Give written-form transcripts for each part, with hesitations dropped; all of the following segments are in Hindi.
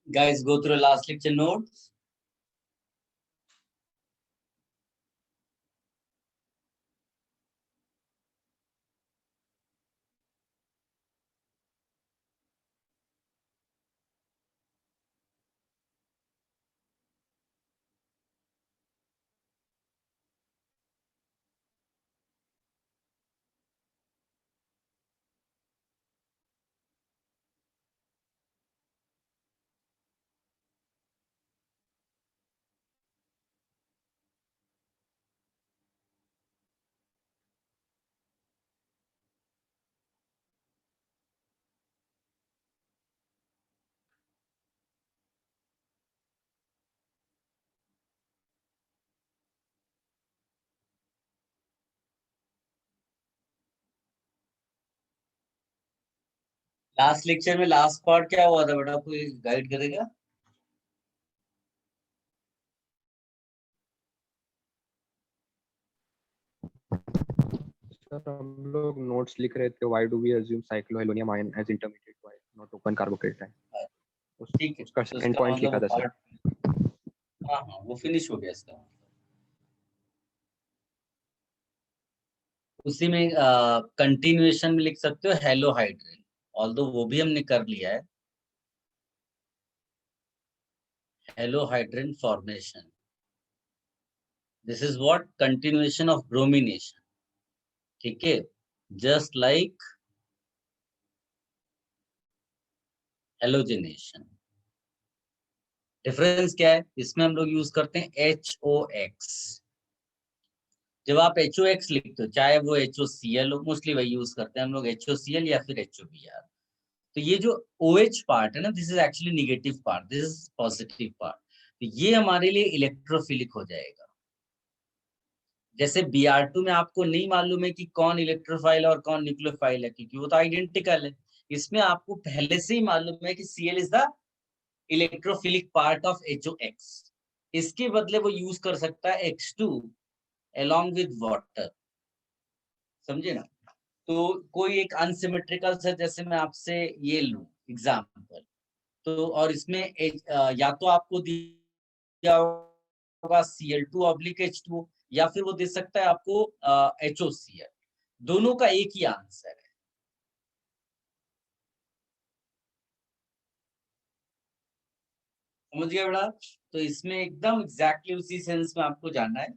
Guys, go through last lecture notes. Last lecture में लास्ट पार्ट क्या हुआ था बेटा, कोई गाइड करेगा? सर हम लोग नोट्स लिख रहे थे, why do we assume cyclohalonium ion as intermediate why not open carbocation. ठीक है, उसका तो एंड उसका पॉइंट मतलब लिखा वो था सर। पार्ट, हाँ वो फिनिश हो गया इसका। उसी में कंटिन्यूएशन में लिख सकते हो हेलोहाइड्रिन, ऑल्दो वो भी हमने कर लिया है। Halohydrin formation, this is what continuation of bromination. ठीक है, जस्ट लाइक हेलोजिनेशन। डिफरेंस क्या है, इसमें हम लोग यूज करते हैं HOX। जब आप HOX लिखते हो, चाहे वो HOCl हो, मोस्टली वही यूज करते हैं हम लोग, HOCl या फिर HOBr। तो ये जो OH पार्ट है ना, this is actually negative part, this is positive part. तो ये हमारे लिए इलेक्ट्रोफिलिक हो जाएगा। जैसे Br2 में आपको नहीं मालूम है कि कौन इलेक्ट्रोफाइल और कौन न्यूक्लियोफाइल है, क्योंकि वो तो आइडेंटिकल है। इसमें आपको पहले से ही मालूम है कि Cl is the electrophilic part of HOX। इसके बदले वो यूज कर सकता है X2 along with water। समझे ना? तो कोई एक अनसिमेट्रिकल से, जैसे मैं आपसे ये लूं एग्जाम्पल, तो और इसमें या तो आपको दिया होगा Cl2/H2, या फिर वो दे सकता है आपको HOCl। दोनों का एक ही आंसर है। समझ गया बेटा? तो इसमें एकदम एग्जैक्टली उसी सेंस में आपको जाना है।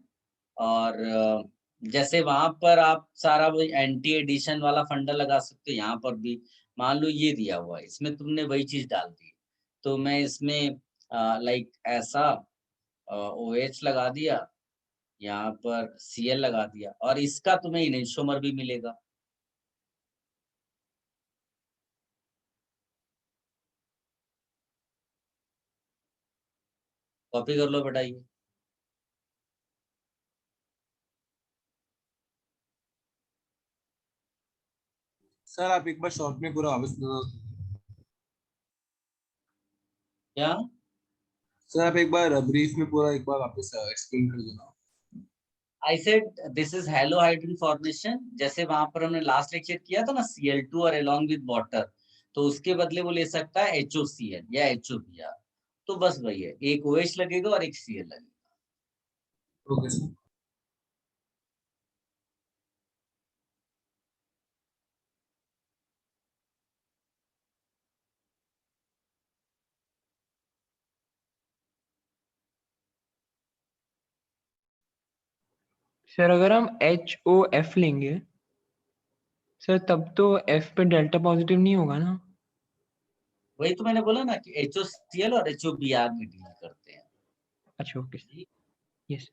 और जैसे वहां पर आप सारा वही एंटी एडिशन वाला फंडा लगा सकते हो, यहाँ पर भी मान लो ये दिया हुआ है, इसमें तुमने वही चीज डाल दी, तो मैं इसमें लाइक ऐसा OH लगा दिया, यहाँ पर Cl लगा दिया, और इसका तुम्हें इनेंशियोमर भी मिलेगा। कॉपी कर लो बेटा ये। सर आप एक बार शॉर्ट में पूरा वापस क्या? सर आप एक बार ब्रीफ में पूरा एक बार वापस एक्सप्लेन कर देना। I said this is halohydrin formation। जैसे वहां पर हमने लास्ट लेक्चर किया था ना, Cl2 और along with water, तो उसके बदले वो ले सकता है HOCl या HOBr। तो बस वही है, एक OH लगेगा और एक Cl लगेगा। Okay sir. सर अगर हम HOF लेंगे सर, तब तो F पे डेल्टा पॉजिटिव नहीं होगा ना? वही तो मैंने बोला ना कि HOCl और HOBr में डील करते हैं। अच्छा ओके, यस।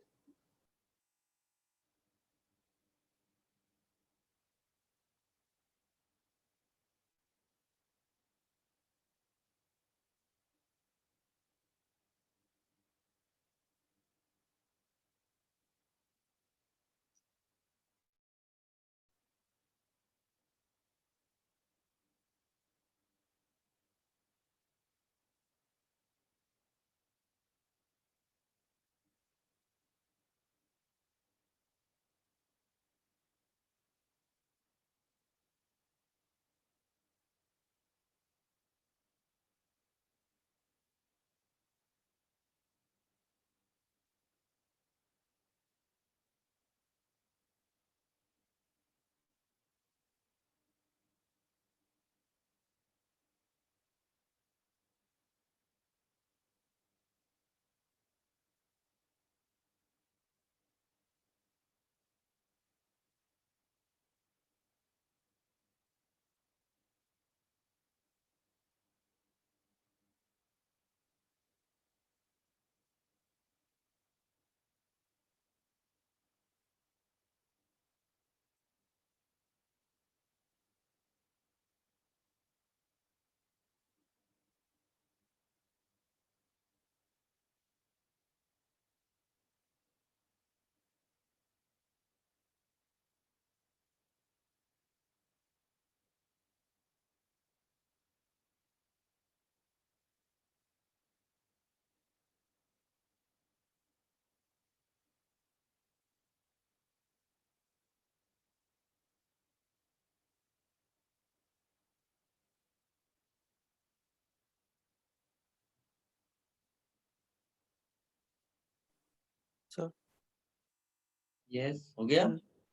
यस, हो गया।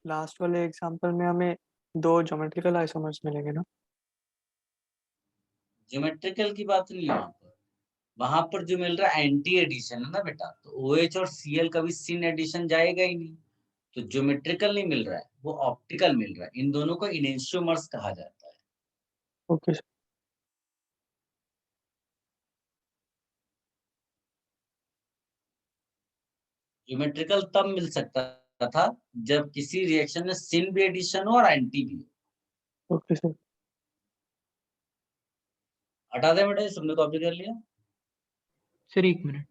लास्ट वाले एग्जांपल में हमें 2 ज्योमेट्रिकल आइसोमर्स मिलेंगे ना? ज्योमेट्रिकल की बात नहीं है वहां पर जो मिल रहा है एंटी एडिशन है ना बेटा, तो OH और Cl कभी सिन एडिशन जाएगा ही नहीं, तो ज्योमेट्रिकल नहीं मिल रहा है, वो ऑप्टिकल मिल रहा है। इन दोनों को इनेंशियोमर्स कहा जाता है। Okay sir. ज्योमेट्रिकल तब मिल सकता था जब किसी रिएक्शन में सिन भी एडिशन हो और एंटी भी हो। Okay sir. हटा दे बेटा, सबने कॉपी कर लिया। Sir 1 minute.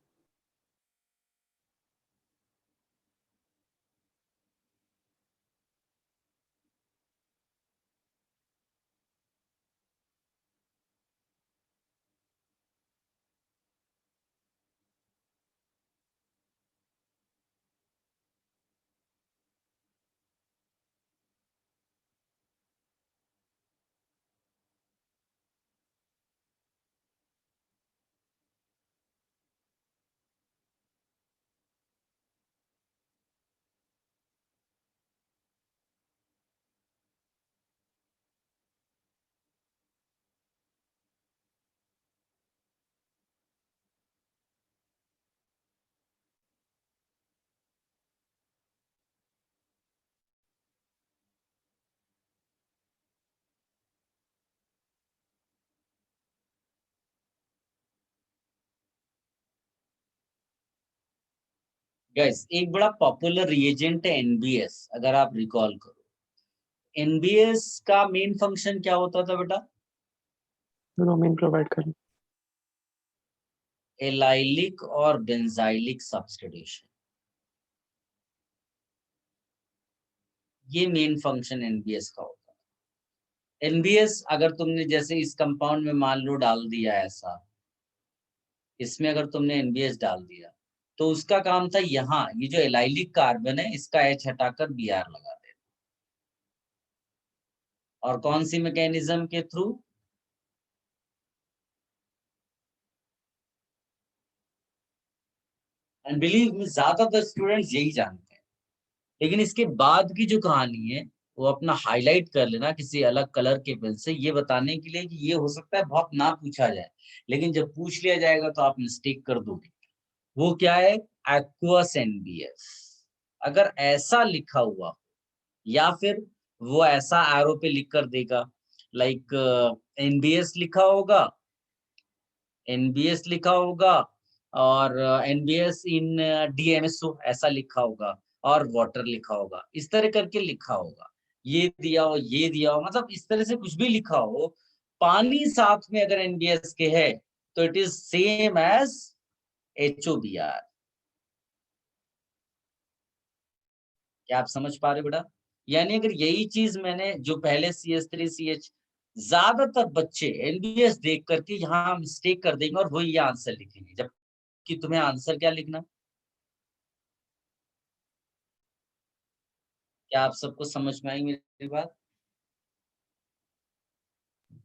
गाइस, एक बड़ा पॉपुलर रिएजेंट है NBS, अगर आप रिकॉल करो। NBS का मेन फंक्शन क्या होता था बेटा? ब्रोमीन प्रोवाइड करें। एलाइलिक और बेंजाइलिक सब्स्टिट्यूशन, ये मेन फंक्शन NBS का होता है। NBS अगर तुमने जैसे इस कंपाउंड में मान लो डाल दिया ऐसा, इसमें अगर तुमने NBS डाल दिया तो उसका काम था यहाँ ये जो एलाइलिक कार्बन है इसका H हटाकर Br लगा देना। और कौन सी मैकेनिज्म के थ्रू? एंड बिलीव मी, ज्यादातर स्टूडेंट्स यही जानते हैं, लेकिन इसके बाद की जो कहानी है वो अपना हाईलाइट कर लेना किसी अलग कलर के पेन से, ये बताने के लिए कि ये हो सकता है बहुत ना पूछा जाए, लेकिन जब पूछ लिया जाएगा तो आप मिस्टेक कर दोगे। वो क्या है? Aqueous NBS। अगर ऐसा लिखा हुआ या फिर वो ऐसा एरो पे लिख कर देगा, लाइक NBS लिखा होगा, NBS लिखा होगा और NBS इन DMSO ऐसा लिखा होगा और वाटर लिखा होगा, इस तरह करके लिखा होगा, ये दिया हो ये दिया हो, मतलब इस तरह से कुछ भी लिखा हो, पानी साथ में अगर NBS के है तो it is same as HOBr। क्या आप समझ पा रहे हो बेटा? यानी अगर यही चीज मैंने जो पहले CH3CH, ज्यादातर बच्चे NBS देख करके यहाँ मिस्टेक कर देंगे और वही आंसर लिखेंगे, जबकि तुम्हें आंसर क्या लिखना? क्या आप सबको समझ में आई मेरी बात?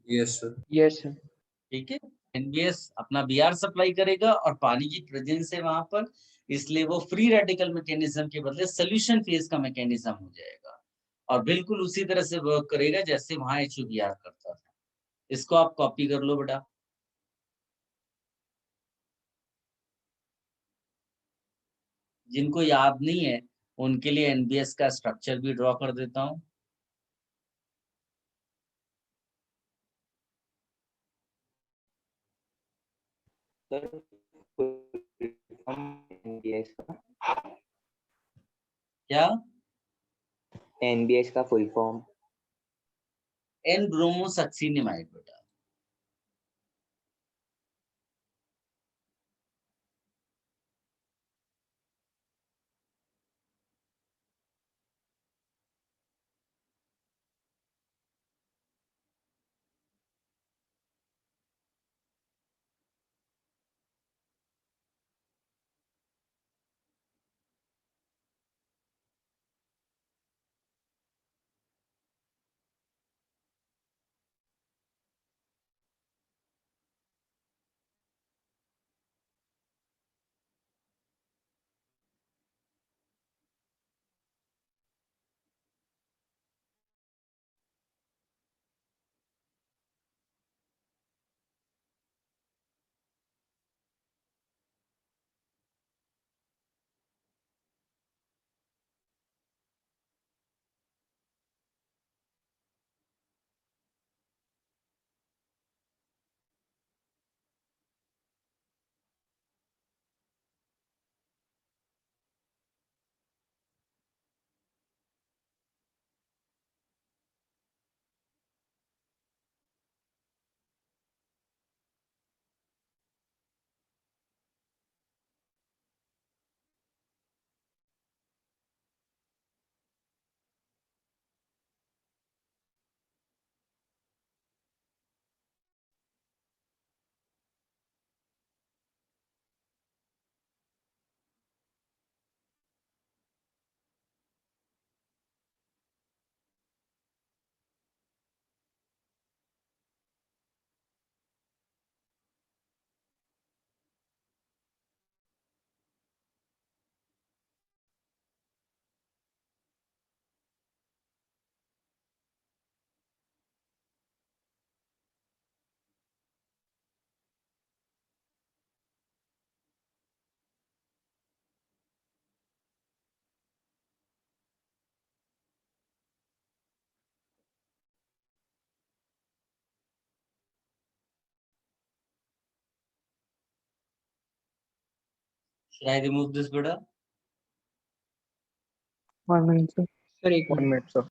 Yes sir. Yes sir. ठीक है, NBS अपना Br सप्लाई करेगा और पानी की प्रेजेंस है वहां पर, इसलिए वो फ्री रेडिकल मैकेनिज्म के बदले सोल्यूशन फेज का मैकेनिज्म हो जाएगा और बिल्कुल उसी तरह से वर्क करेगा जैसे वहां HOBr करता था। इसको आप कॉपी कर लो बेटा। जिनको याद नहीं है उनके लिए NBS का स्ट्रक्चर भी ड्रॉ कर देता हूँ। सर एनबीएस का क्या? एनबीएस का फुल फॉर्म? N ब्रोमोसक्सीनिमाइड बेटा। Should I remove this beta? 1 minute sir. Sir एक 1 मिनट minute sir.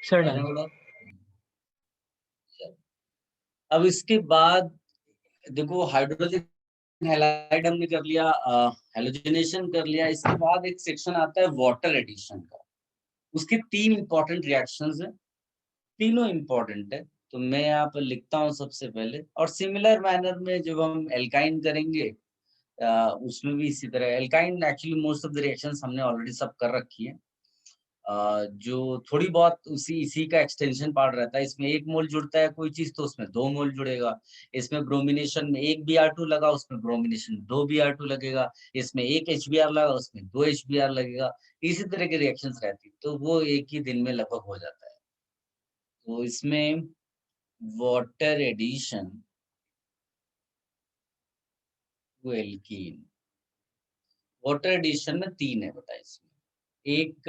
सर आने डन वाला? अब इसके बाद देखो हाइड्रोजन हैलाइड हमने कर लिया, हेलोजनेशन कर लिया। इसके बाद एक सेक्शन आता है वाटर एडिशन का। उसके 3 इंपॉर्टेंट रिएक्शंस हैं, तीनों इंपॉर्टेंट है। तो मैं यहाँ पर लिखता हूँ सबसे पहले, और सिमिलर मैनर में जब हम एल्काइन करेंगे उसमें भी इसी तरह। Alkyne actually most of the reactions हमने ऑलरेडी सब कर रखी है। जो थोड़ी बहुत इसी का एक्सटेंशन पार्ट रहता है। इसमें 1 मोल जुड़ता है कोई चीज तो उसमें 2 मोल जुड़ेगा। इसमें ब्रोमिनेशन में 1 Br2 लगा, उसमें ब्रोमिनेशन 2 Br2 लगेगा। इसमें 1 HBr लगा, उसमें 2 HBr लगेगा। इसी तरह की रिएक्शंस रहती, तो वो एक ही दिन में लगभग हो जाता है। तो इसमें water addition to alkene, water addition में 3 है बेटा इसमें। एक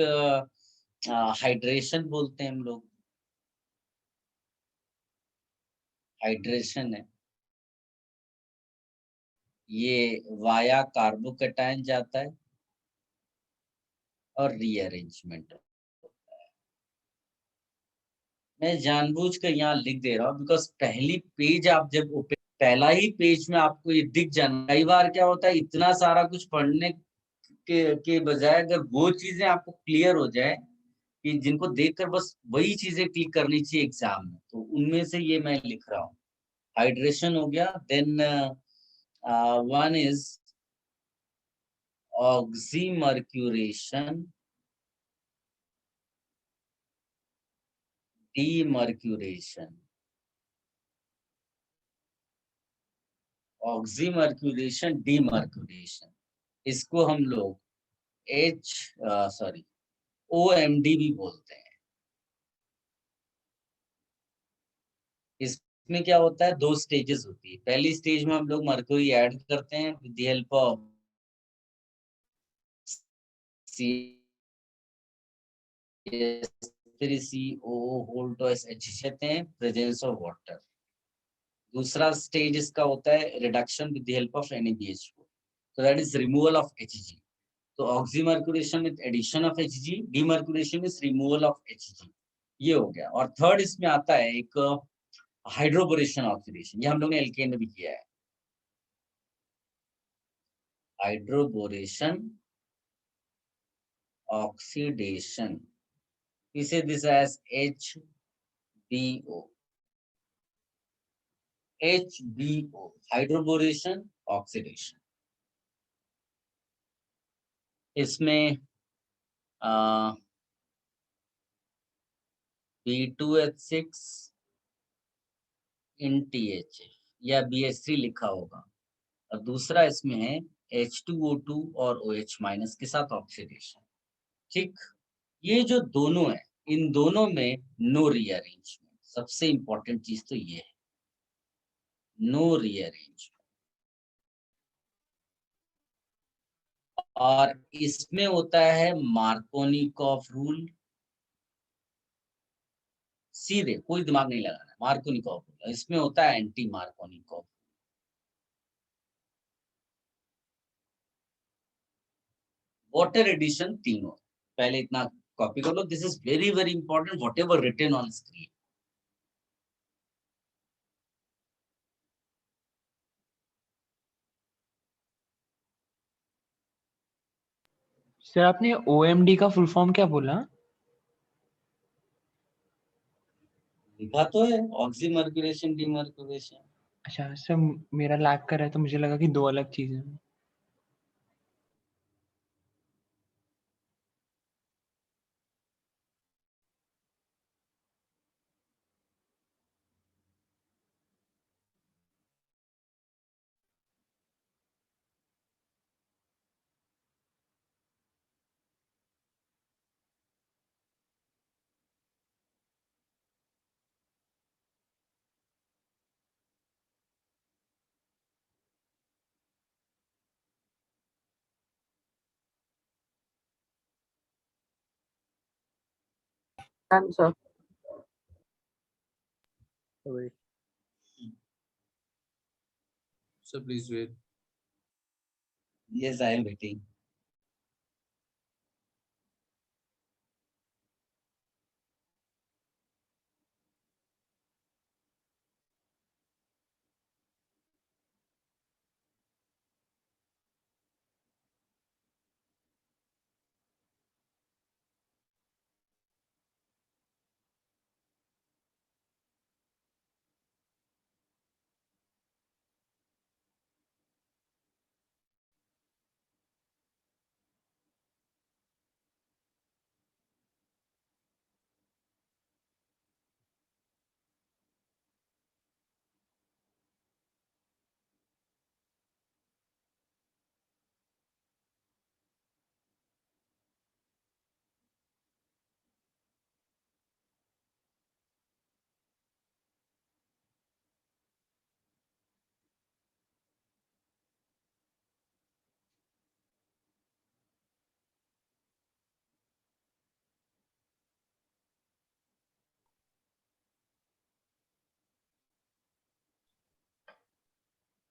हाइड्रेशन बोलते हैं हम लोग, हाइड्रेशन है। ये वाया कार्बोकैटायन जाता है और रीअरेंजमेंट होता है। मैं जानबूझ कर यहाँ लिख दे रहा हूँ बिकॉज पहली पेज आप जब ओपन, पहला ही पेज में आपको ये दिख जाना। कई बार क्या होता है, इतना सारा कुछ पढ़ने के बजाय अगर वो चीजें आपको क्लियर हो जाए कि जिनको देखकर बस वही चीजें क्लिक करनी चाहिए एग्जाम में, तो उनमें से ये मैं लिख रहा हूँ। हाइड्रेशन हो गया, then one is oxymercuration, demercuration. Oxymercuration, demercuration, इसको हम लोग OMD भी बोलते हैं। इसमें क्या होता है, 2 स्टेजेस होती है। पहली स्टेज में हम लोग मर्क्यूरी ऐड करते हैं with the help of CH3COO whole twice H कहते हैं प्रेजेंस ऑफ वाटर। दूसरा स्टेज इसका होता है reduction with the help of NaBH4, so that is removal of Hg। तो oxymercuration with addition of Hg, demercuration is removal of Hg, ये हो गया। और थर्ड इसमें आता है एक हाइड्रोबोरेशन ऑक्सीडेशन, ये हम लोग ने एल्केन में भी किया है। Hydroboration oxidation, we say this as HBO, hydroboration oxidation. इसमें B2H6 इन THF या BH3 लिखा होगा, और दूसरा इसमें है H2O2 और OH माइनस के साथ ऑक्सीडेशन। ठीक, ये जो दोनों है, इन दोनों में नो रीअरेंजमेंट, सबसे इंपॉर्टेंट चीज तो ये है, नो रीअरेंजमेंट। और इसमें होता है मार्कोनिकॉफ रूल, सीधे कोई दिमाग नहीं लगाना, मार्कोनिकॉफ रूल। इसमें होता है एंटी मार्कोनिकॉफ। वाटर एडिशन तीनों, पहले इतना कॉपी कर लो, this is very very important, whatever written on screen. Sir आपने OMD का फुल फॉर्म क्या बोला? लिखा तो है ऑक्सीमर्क्यूरेशन डीमर्क्यूरेशन। अच्छा सर, मेरा लैग कर रहा है तो मुझे लगा कि दो अलग चीजें हैं। Answer Wait. Sir, please wait. Yes, I am waiting.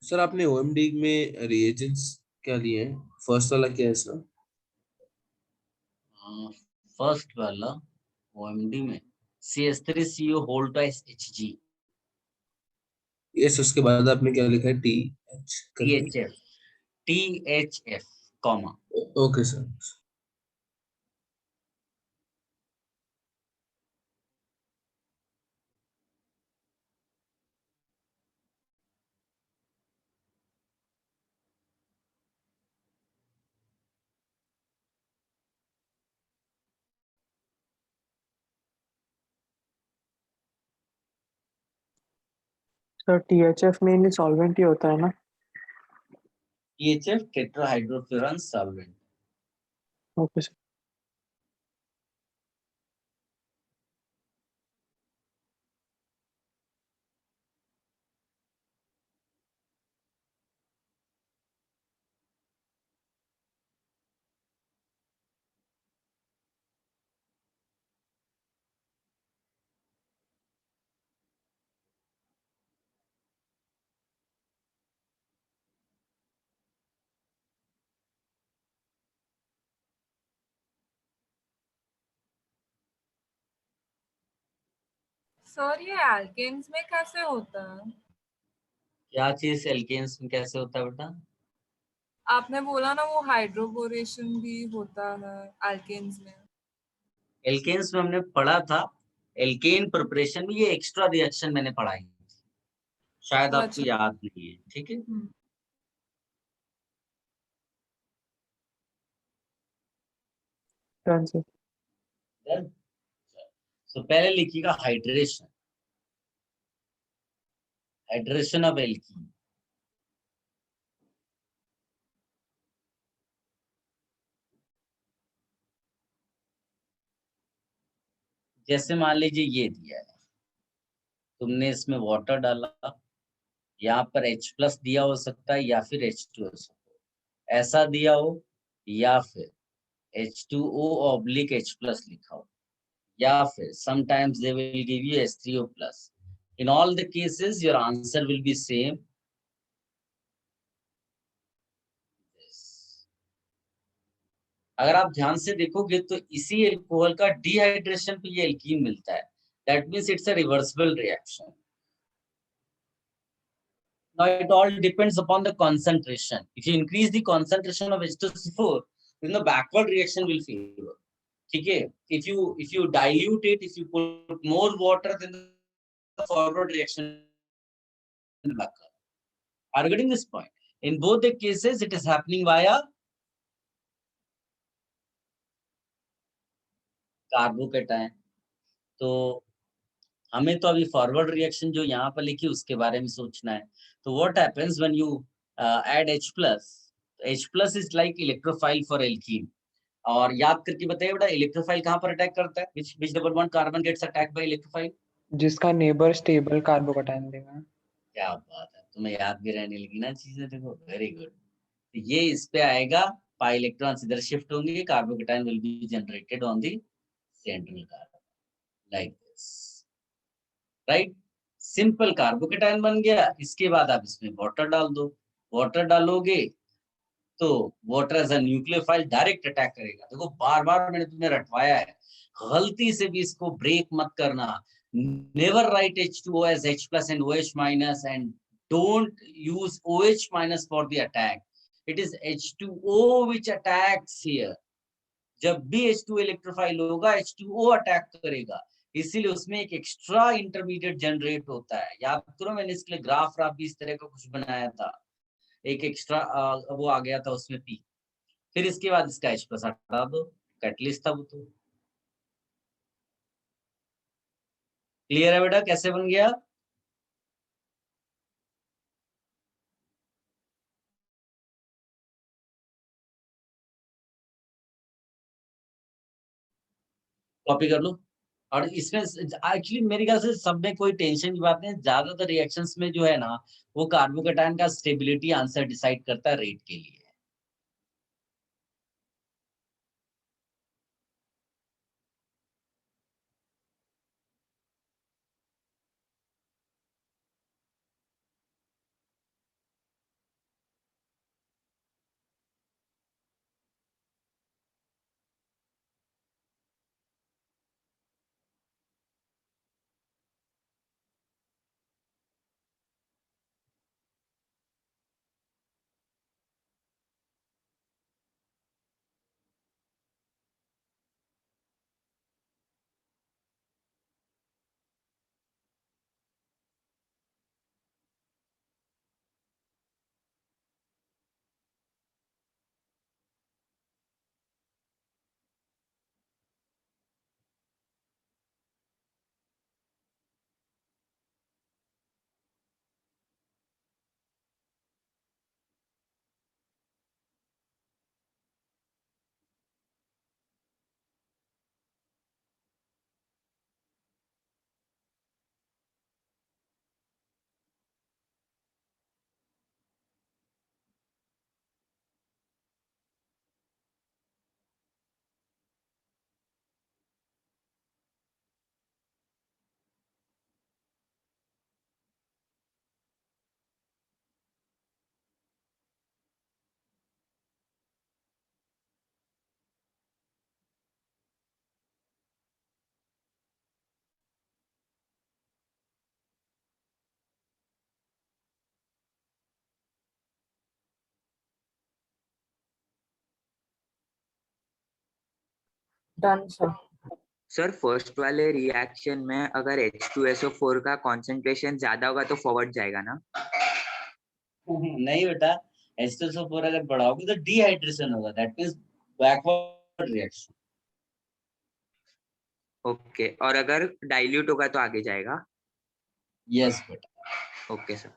Sir आपने ओएमडी में रिएजेंट्स क्या लिए हैं? फर्स्ट वाला क्या है सर? फर्स्ट वाला OMD में CH3CO whole twice Hg, yes, उसके बाद आपने क्या लिखा है? THF, THF comma. Okay sir. Sir THF mainly solvent ही होता है ना? THF tetrahydrofuran solvent. Okay sir. Sir ये एल्केन्स में कैसे होता है? क्या चीज एल्केन्स में कैसे होता है बेटा? आपने बोला ना वो हाइड्रोबोरेशन भी होता है एल्केन्स में। एल्केन्स में हमने पढ़ा था, एल्केन प्रिपरेशन में ये एक्स्ट्रा रिएक्शन मैंने पढ़ाई थी, शायद आपको अच्छा। याद नहीं है, ठीक है। Done sir. तो पहले लिखिएगा हाइड्रेशन, हाइड्रेशन ऑफ एल्कीन। जैसे मान लीजिए ये दिया है, तुमने इसमें वाटर डाला, यहाँ पर H+ दिया हो सकता है या फिर H2 हो सकता है, ऐसा दिया हो या फिर H2O/H+ लिखा हो, या फिर sometimes they will give you H3O+. In all the cases your answer will be same. अगर आप ध्यान से देखोगे तो इसी एल्कोहल का डिहाइड्रेशन पे ये एल्कीन मिलता है, that means it's a reversible reaction. Now it all depends upon the concentration. If you increase the concentration of H2SO4, then the backward reaction will favor. ठीक है? If you dilute it, if you put more water, then the forward reaction will occur. Are you getting this point? In both the cases, it is happening via carbocation. तो हमें तो अभी फॉरवर्ड रिएक्शन जो यहाँ पर लिखी उसके बारे में सोचना है. तो what happens when you add H+? H+ is like electrophile for alkene. और याद करके बताइए बेटा, इलेक्ट्रोफाइल कहाँ पर अटैक करता है? which double bond carbon gets attack by electrophile? जिसका नेबर स्टेबल कार्बोकैटायन देगा। क्या बात है, तुम्हें याद भी रहने लगी ना चीजें, देखो वेरी गुड. तो ये इस पे आएगा, पाई इलेक्ट्रॉन्स इधर शिफ्ट होंगे, carbocation will be generated on the central carbon like this, right. Simple carbocation बन गया. इसके बाद आप इसमें वाटर डाल दो. वाटर डालोगे तो water as a nucleophile direct attack करेगा. देखो बार बार मैंने तुम्हें रटवाया है, गलती से भी इसको ब्रेक मत करना. Never write H2O as H+ and OH- and don't use OH- for the attack. It is H2O which attacks here. जब भी H2 इलेक्ट्रोफाइल होगा, H2O अटैक करेगा, इसीलिए उसमें एक एक्स्ट्रा इंटरमीडिएट जनरेट होता है. याद करो, मैंने इसके लिए ग्राफ भी इस तरह का कुछ बनाया था, एक एक्स्ट्रा वो आ गया था उसमें P. फिर इसके बाद इसका H+ हटा दो, कैटलिस्ट था वो. तो क्लियर है बेटा कैसे बन गया? कॉपी कर लो. और इसमें एक्चुअली मेरे ख्याल से सब में कोई टेंशन की बात नहीं. ज्यादातर रिएक्शंस में जो है ना, वो कार्बोकेटायन का स्टेबिलिटी आंसर डिसाइड करता है रेट के लिए. Done sir. सर फर्स्ट वाले रिएक्शन में अगर H2SO4 का कंसंट्रेशन ज्यादा होगा तो फॉरवर्ड जाएगा ना? नहीं बेटा, H2SO4 अगर बढ़ाओगे तो डिहाइड्रेशन होगा, that means backward reaction. Okay, और अगर डाइल्यूट होगा तो आगे जाएगा? यस बेटा। Okay sir.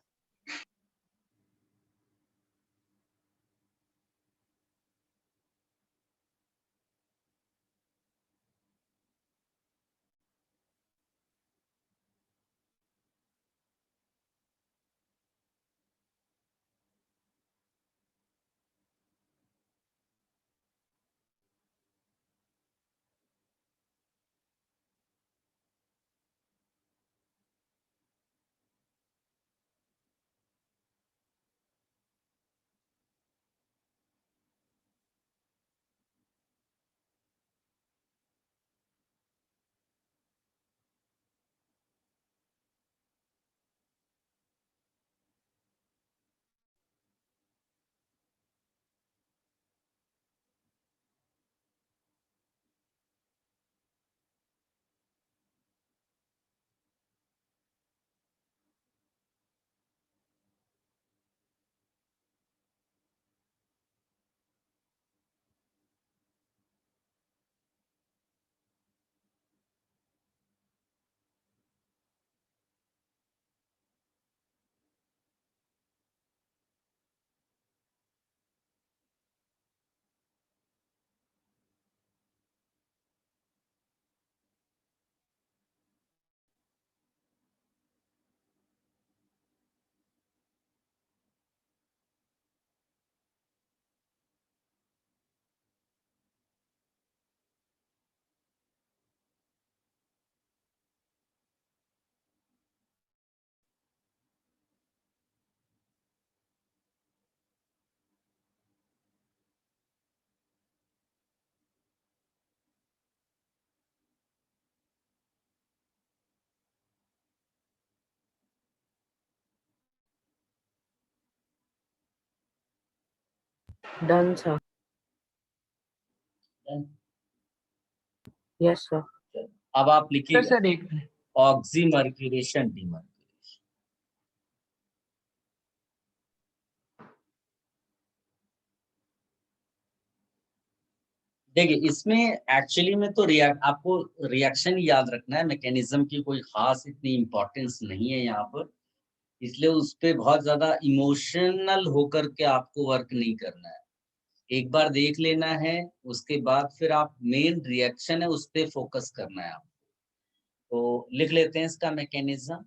Done sir. Yes sir. अब आप सर लिखिएगा सर एक मिनट। Oxymercuration demercuration. देखिए इसमें एक्चुअली में तो आपको रिएक्शन याद रखना है, मैकेनिज्म की कोई खास इतनी इम्पोर्टेंस नहीं है यहाँ पर, इसलिए उस पे बहुत ज्यादा इमोशनल होकर के आपको वर्क नहीं करना है। एक बार देख लेना है, उसके बाद फिर आप मेन रिएक्शन है उस पे फोकस करना है आपको। तो लिख लेते हैं इसका मैकेनिज्म।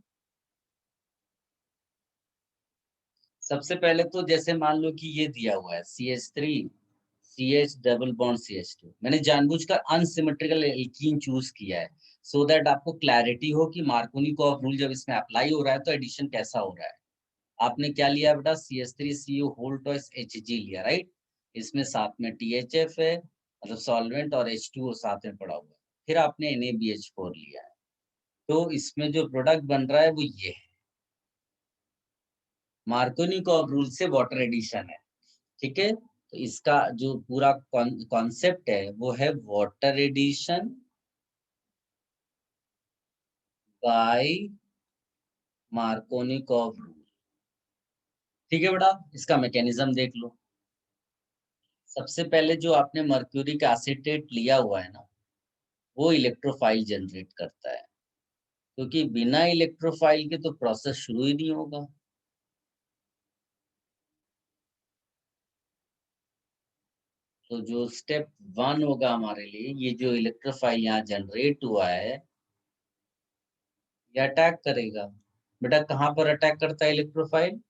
सबसे पहले तो जैसे मान लो कि ये दिया हुआ है CH3 CH double bond CH2, मैंने जानबूझकर अनसिमेट्रिकल एल्कीन चूज किया है सो दैट आपको क्लैरिटी हो कि मार्कोनिकॉफ रूल जब इसमें अप्लाई हो रहा है तो एडिशन कैसा हो रहा है। आपने क्या लिया बेटा, CH3CU होल ट्वाइस Hg लिया, राइट। इसमें साथ में THF है, मतलब सॉल्वेंट, और H2O साथ में पड़ा हुआ है। फिर आपने NaBH4 लिया है, तो इसमें जो प्रोडक्ट बन रहा है वो ये है। मार्कोनिकॉफ रूल से वाटर एडिशन है, ठीक है। तो इसका जो पूरा कॉन्सेप्ट है वो है water addition by Markovnikov rule, ठीक है बेटा। इसका मैकेनिज्म देख लो। सबसे पहले जो आपने मर्क्यूरिक एसिटेट लिया हुआ है ना, वो इलेक्ट्रोफाइल जनरेट करता है, क्योंकि बिना इलेक्ट्रोफाइल के तो प्रोसेस शुरू ही नहीं होगा। तो जो स्टेप 1 होगा हमारे लिए, ये जो इलेक्ट्रोफाइल यहाँ जनरेट हुआ है ये अटैक करेगा। बेटा कहाँ पर अटैक करता है इलेक्ट्रोफाइल,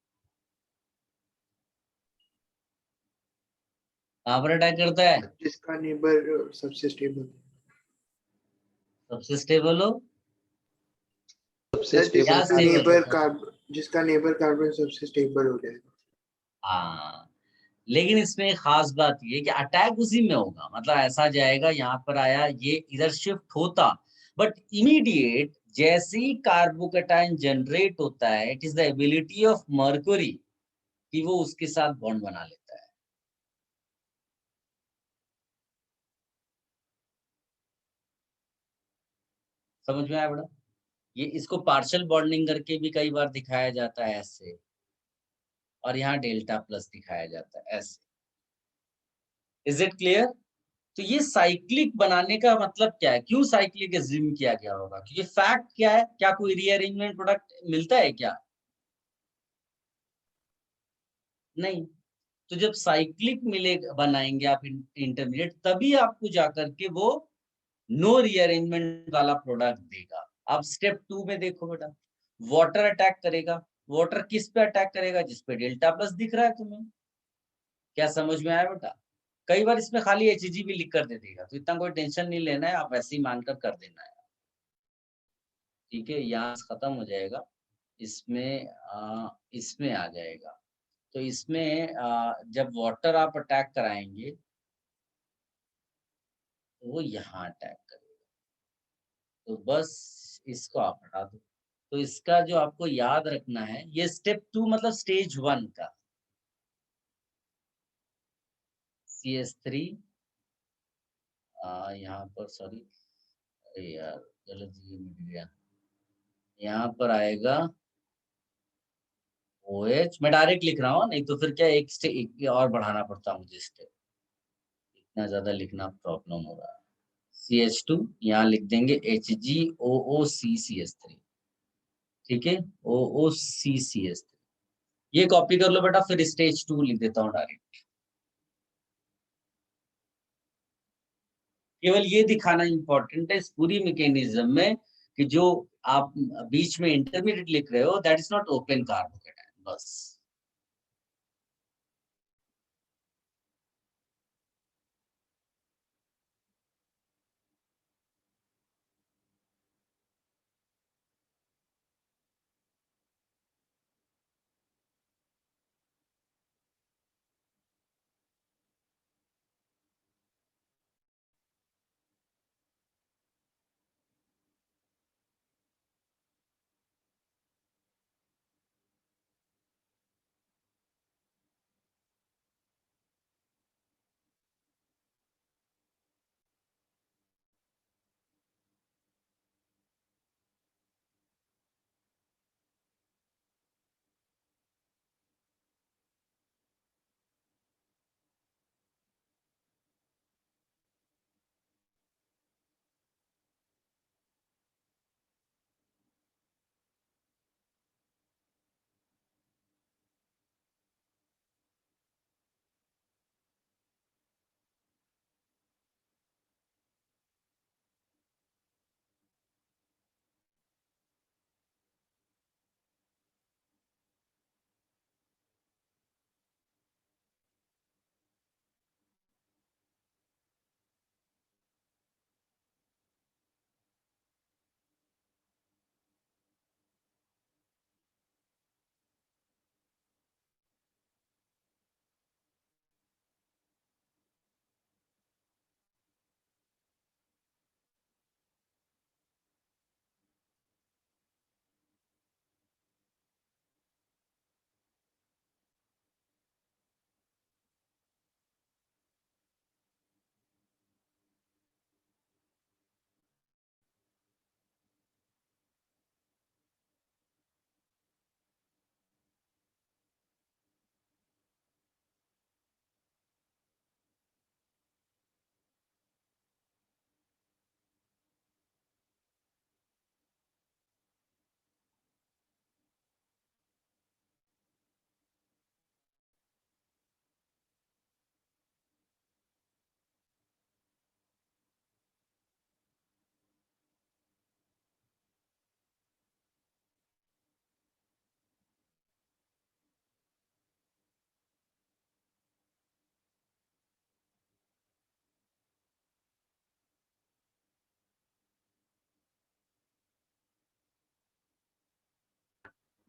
कहाँ पर अटैक करता है? जिसका नेबर सबसे स्टेबल सबसे स्टेबल हो, सबसे स्टेबल जिसका नेबर कार्बन सबसे स्टेबल हो जाएगा। हाँ, लेकिन इसमें एक खास बात ये है कि अटैक उसी में होगा, मतलब ऐसा जाएगा, यहाँ पर आया, ये इधर शिफ्ट होता, बट इमीडिएट जैसे ही कार्बोकेटाइन जनरेट होता है, it is the ability of mercury कि वो उसके साथ बॉन्ड बना लेता है। समझ में आया बेटा? ये इसको पार्शियल बॉन्डिंग करके भी कई बार दिखाया जाता है ऐसे, और यहाँ डेल्टा प्लस दिखाया जाता है ऐसे। Is it clear? तो ये साइक्लिक बनाने का मतलब क्या है, क्यों साइक्लिक एज्यूम किया गया होगा? क्योंकि फैक्ट क्या है, क्या कोई रीअरेंजमेंट प्रोडक्ट मिलता है क्या? नहीं। तो जब साइक्लिक मिले बनाएंगे आप इंटरमीडिएट, तभी आपको जाकर के वो नो रीअरेंजमेंट वाला प्रोडक्ट देगा। अब स्टेप 2 में देखो बेटा, वाटर अटैक करेगा। वाटर किस पे अटैक करेगा? जिस पे डेल्टा प्लस दिख रहा है तुम्हें। क्या समझ में आया बेटा? कई बार इसमें खाली HG भी लिख कर दे देगा, तो इतना कोई टेंशन नहीं लेना है, आप ऐसे ही मानकर कर देना है। ठीक है, यहाँ से खत्म हो जाएगा, इसमें आ जाएगा। तो इसमें जब वाटर आप अटैक कराएंगे तो वो यहाँ अटैक करेगा, तो बस इसको आप हटा दो। तो इसका जो आपको याद रखना है, ये स्टेप 2 मतलब स्टेज 1 का CS3, यहाँ पर सॉरी, अरे यार गलत जगह मिल गया, यहाँ पर आएगा OH। मैं डायरेक्ट लिख रहा हूँ, नहीं तो फिर क्या एक और बढ़ाना पड़ता मुझे स्टेप, इतना ज्यादा लिखना प्रॉब्लम हो रहा है। CH2 यहाँ लिख देंगे HgOOCCS3, ठीक है, OOCCS3। ये कॉपी कर लो बेटा, फिर स्टेज 2 लिख देता हूँ डायरेक्ट। केवल ये दिखाना इंपॉर्टेंट है इस पूरी मैकेनिज्म में कि जो आप बीच में इंटरमीडिएट लिख रहे हो, that is not open carbocation, बस।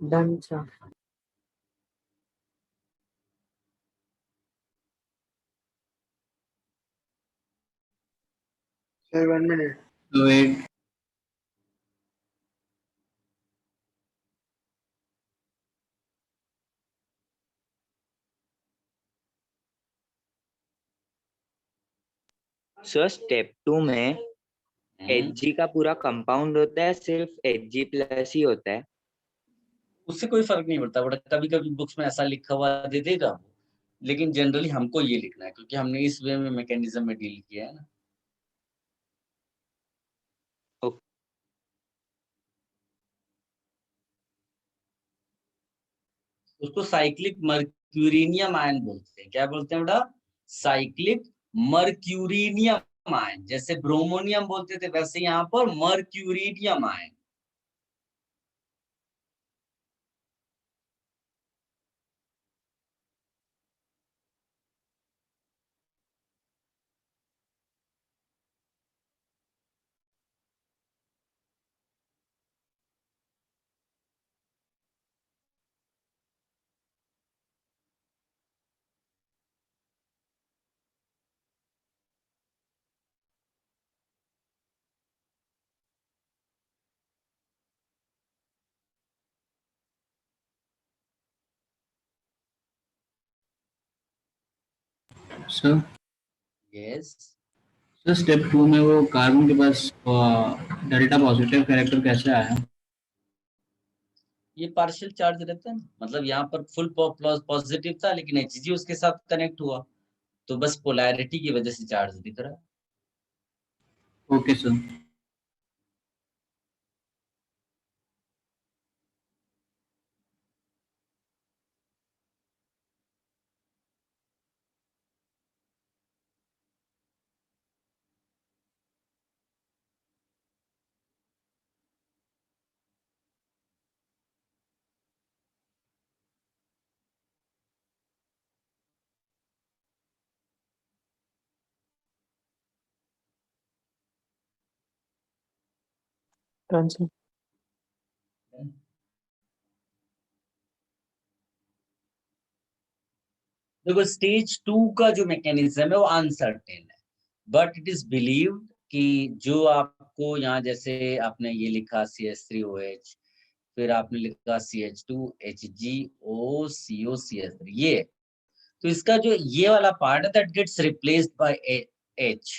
Done sir. Sir, 1 minute. Wait. Sir step 2 में Hg का पूरा कंपाउंड होता है, सिर्फ Hg+ ही होता है? उससे कोई फर्क नहीं पड़ता, बट कभी कभी बुक्स में ऐसा लिखा हुआ दे देगा, लेकिन जनरली हमको ये लिखना है क्योंकि हमने इस वे में मैकेनिज्म में डील किया है ना। उसको साइक्लिक मर्क्यूरिनियम आयन बोलते हैं। क्या बोलते हैं बेटा? Cyclic mercurinium ion. जैसे ब्रोमोनियम बोलते थे वैसे यहाँ पर mercurinium ion. Sir yes, sir step 2 में वो कार्बन के पास डेल्टा पॉजिटिव कैरेक्टर कैसे आया? ये पार्शियल चार्ज रहता है ना, मतलब यहाँ पर फुल पॉजिटिव था लेकिन Hg उसके साथ कनेक्ट हुआ, तो बस पोलैरिटी की वजह से चार्ज दिख रहा है। Okay sir. Done sir. देखो स्टेज 2 का जो मैकेनिज्म है वो अनसर्टेन है, बट इट इज बिलीव्ड कि जो आपको यहाँ जैसे आपने ये लिखा CH3OH, फिर आपने लिखा CH2HgOCOCH3, ये तो इसका जो ये वाला पार्ट है that gets replaced by H।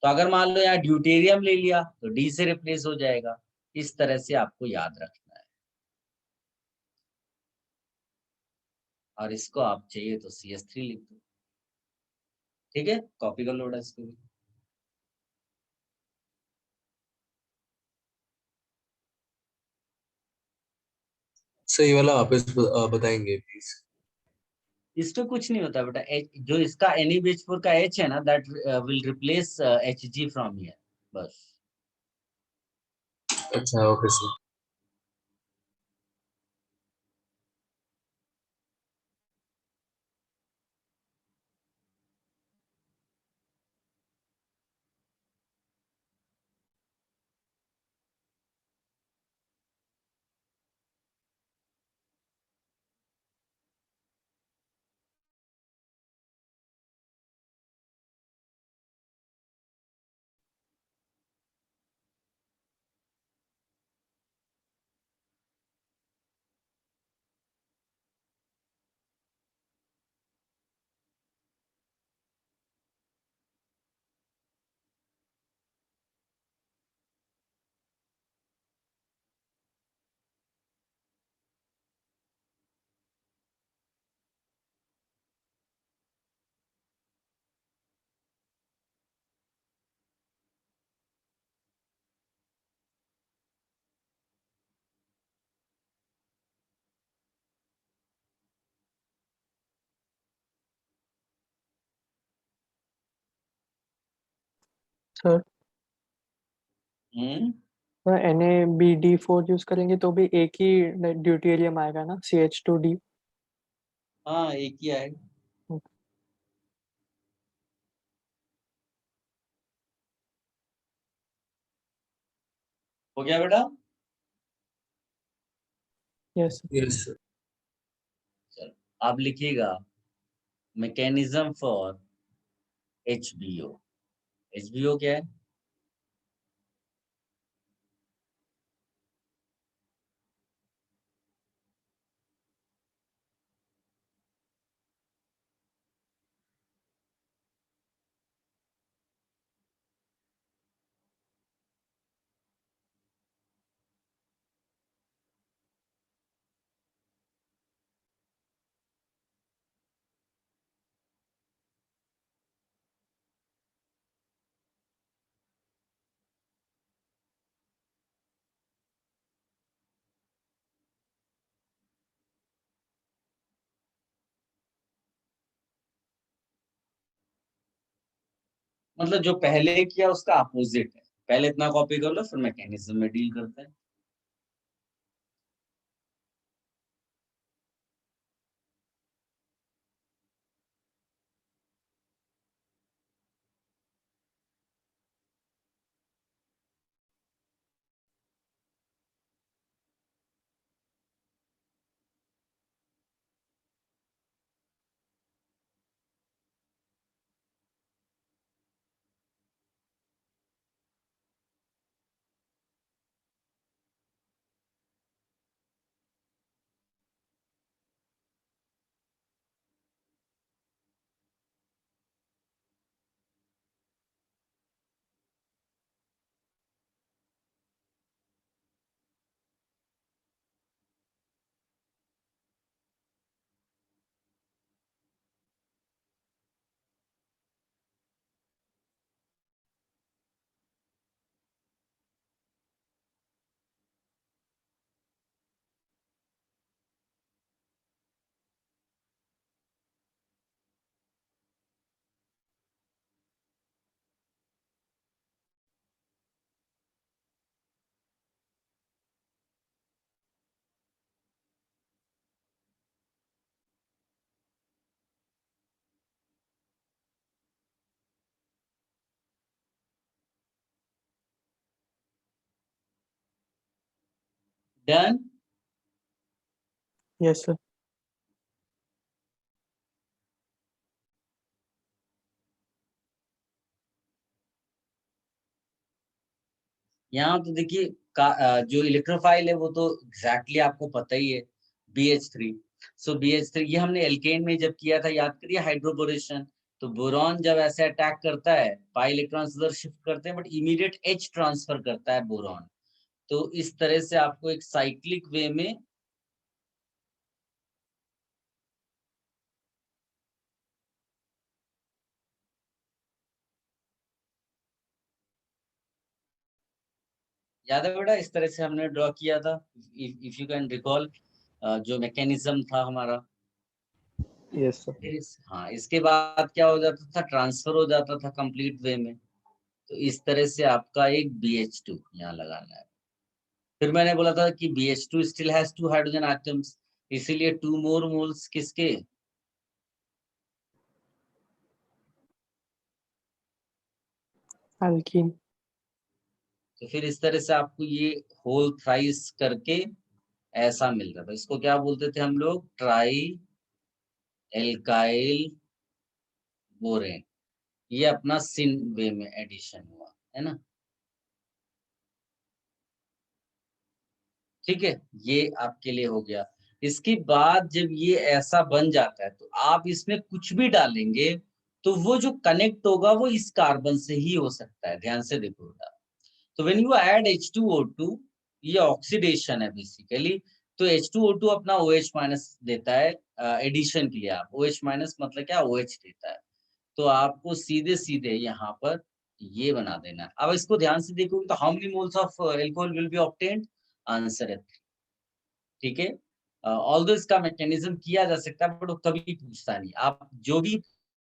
तो अगर मान लो यहाँ ड्यूटेरियम ले लिया तो D से रिप्लेस हो जाएगा। इस तरह से आपको याद रखना है, और इसको आप चाहिए तो CH3 लिख दो। ठीक है, कॉपी कर लो बेटा इसको भी। सही वाला वापस बताएंगे प्लीज। इसको कुछ नहीं होता बेटा, जो इसका NeBH4 का H है ना, that will replace Hg from here, बस। अच्छा ओके सर। सर हम्म, NaBD4 यूज करेंगे तो भी एक ही ड्यूटेरियम आएगा ना, CH2D। हाँ एक ही आएगा। हो गया बेटा? Yes yes sir. चलो आप लिखिएगा मैकेनिज्म फॉर HBO। HBO क्या है? मतलब जो पहले किया उसका अपोजिट है। पहले इतना कॉपी कर लो, फिर मैकेनिज्म में डील करते हैं। डन। Yes sir. यहाँ तो देखिए जो इलेक्ट्रोफाइल है वो तो एग्जैक्टली आपको पता ही है, BH3। सो BH3 ये हमने एल्केन में जब किया था, याद करिए, हाइड्रोबोरेशन। तो बोरॉन जब ऐसे अटैक करता है, पाई इलेक्ट्रॉन्स उधर शिफ्ट करते हैं, बट इमीडिएट H ट्रांसफर करता है बोरॉन। तो इस तरह से आपको एक साइक्लिक वे में याद है बेटा, इस तरह से हमने ड्रॉ किया था, इफ यू कैन रिकॉल, जो मैकेनिज्म था हमारा। Yes sir. हाँ, इसके बाद क्या हो जाता था, ट्रांसफर हो जाता था कंप्लीट वे में। तो इस तरह से आपका एक BH2 यहाँ लगाना है। फिर मैंने बोला था कि BH2 still has 2 hydrogen atoms, इसीलिए 2 मोर मोल्स किसके, एल्कीन। तो फिर इस तरह से आपको ये होल थ्राइस करके ऐसा मिल रहा था। इसको क्या बोलते थे हम लोग, ट्राई एल्काइल बोरेन। ये अपना सिन वे में एडिशन हुआ है ना। ठीक है, ये आपके लिए हो गया। इसके बाद जब ये ऐसा बन जाता है तो आप इसमें कुछ भी डालेंगे तो वो जो कनेक्ट होगा वो इस कार्बन से ही हो सकता है। ध्यान से देखो बेटा, तो व्हेन यू ऐड H2O2, ये ऑक्सीडेशन है बेसिकली। तो H2O2 अपना OH माइनस देता है एडिशन के लिए। आप OH माइनस मतलब क्या, OH देता है। तो आपको सीधे सीधे यहाँ पर ये बना देना है। अब इसको ध्यान से देखोगे तो how many moles of alcohol will be obtained, answer है। ठीक है, ऑल्दो इसका मैकेनिज्म किया जा सकता है, बट वो कभी पूछता नहीं। आप जो भी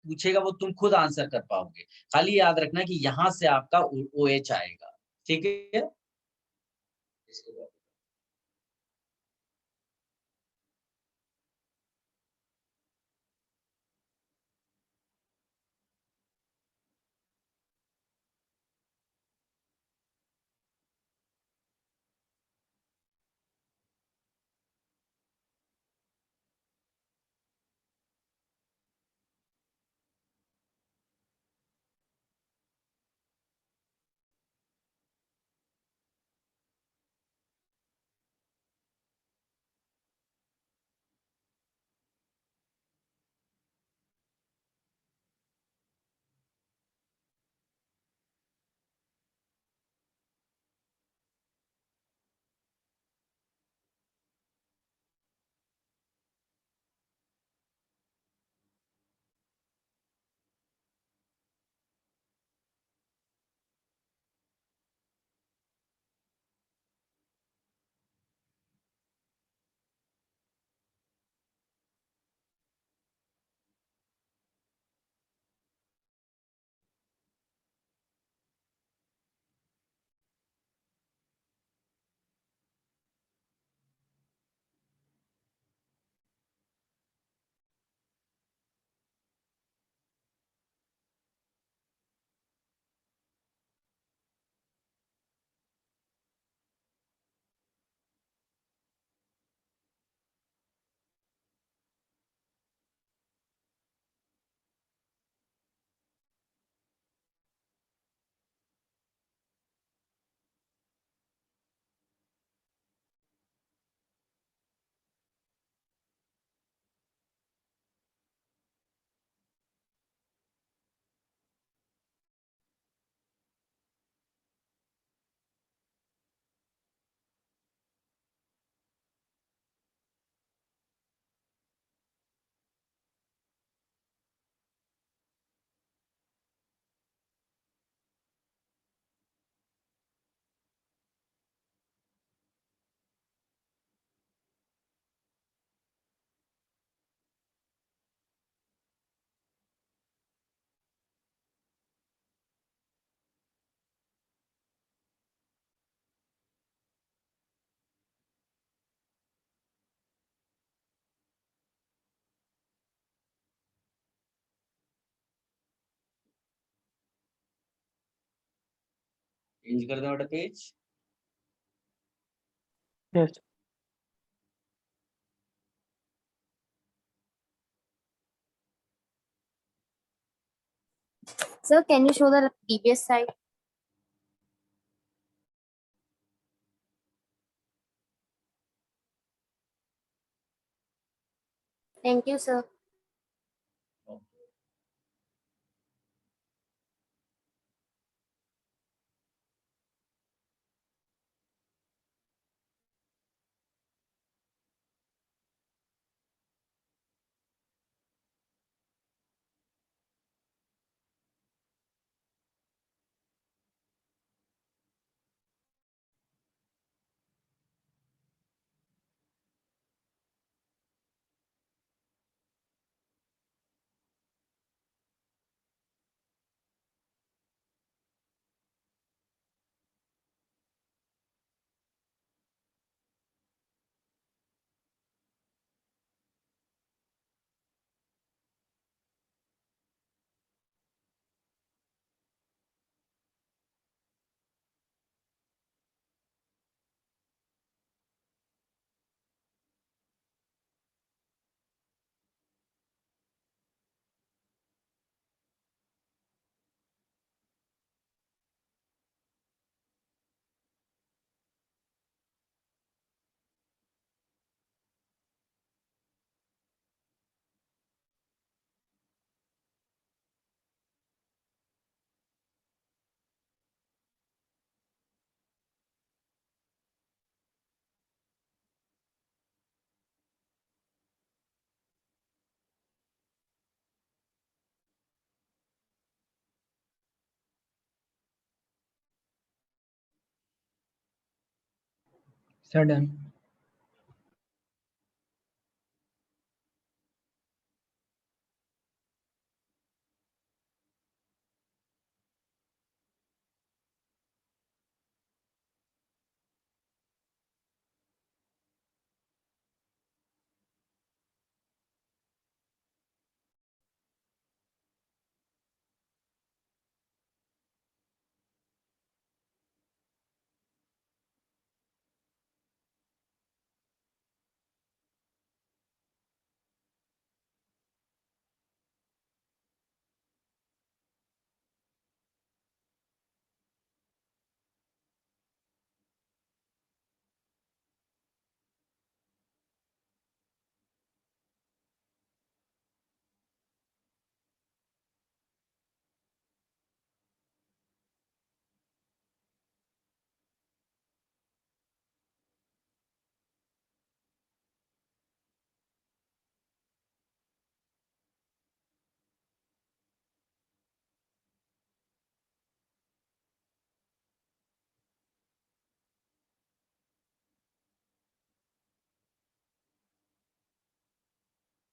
पूछेगा वो तुम खुद आंसर कर पाओगे। खाली याद रखना कि यहाँ से आपका OH आएगा। ठीक है, चेंज कर दें बेटा page. Yes Sir, can you show the previous slide? Thank you, sir. Sir, done.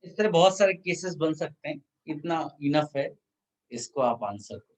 इस तरह बहुत सारे केसेस बन सकते हैं, इतना इनफ है, इसको आप आंसर करो।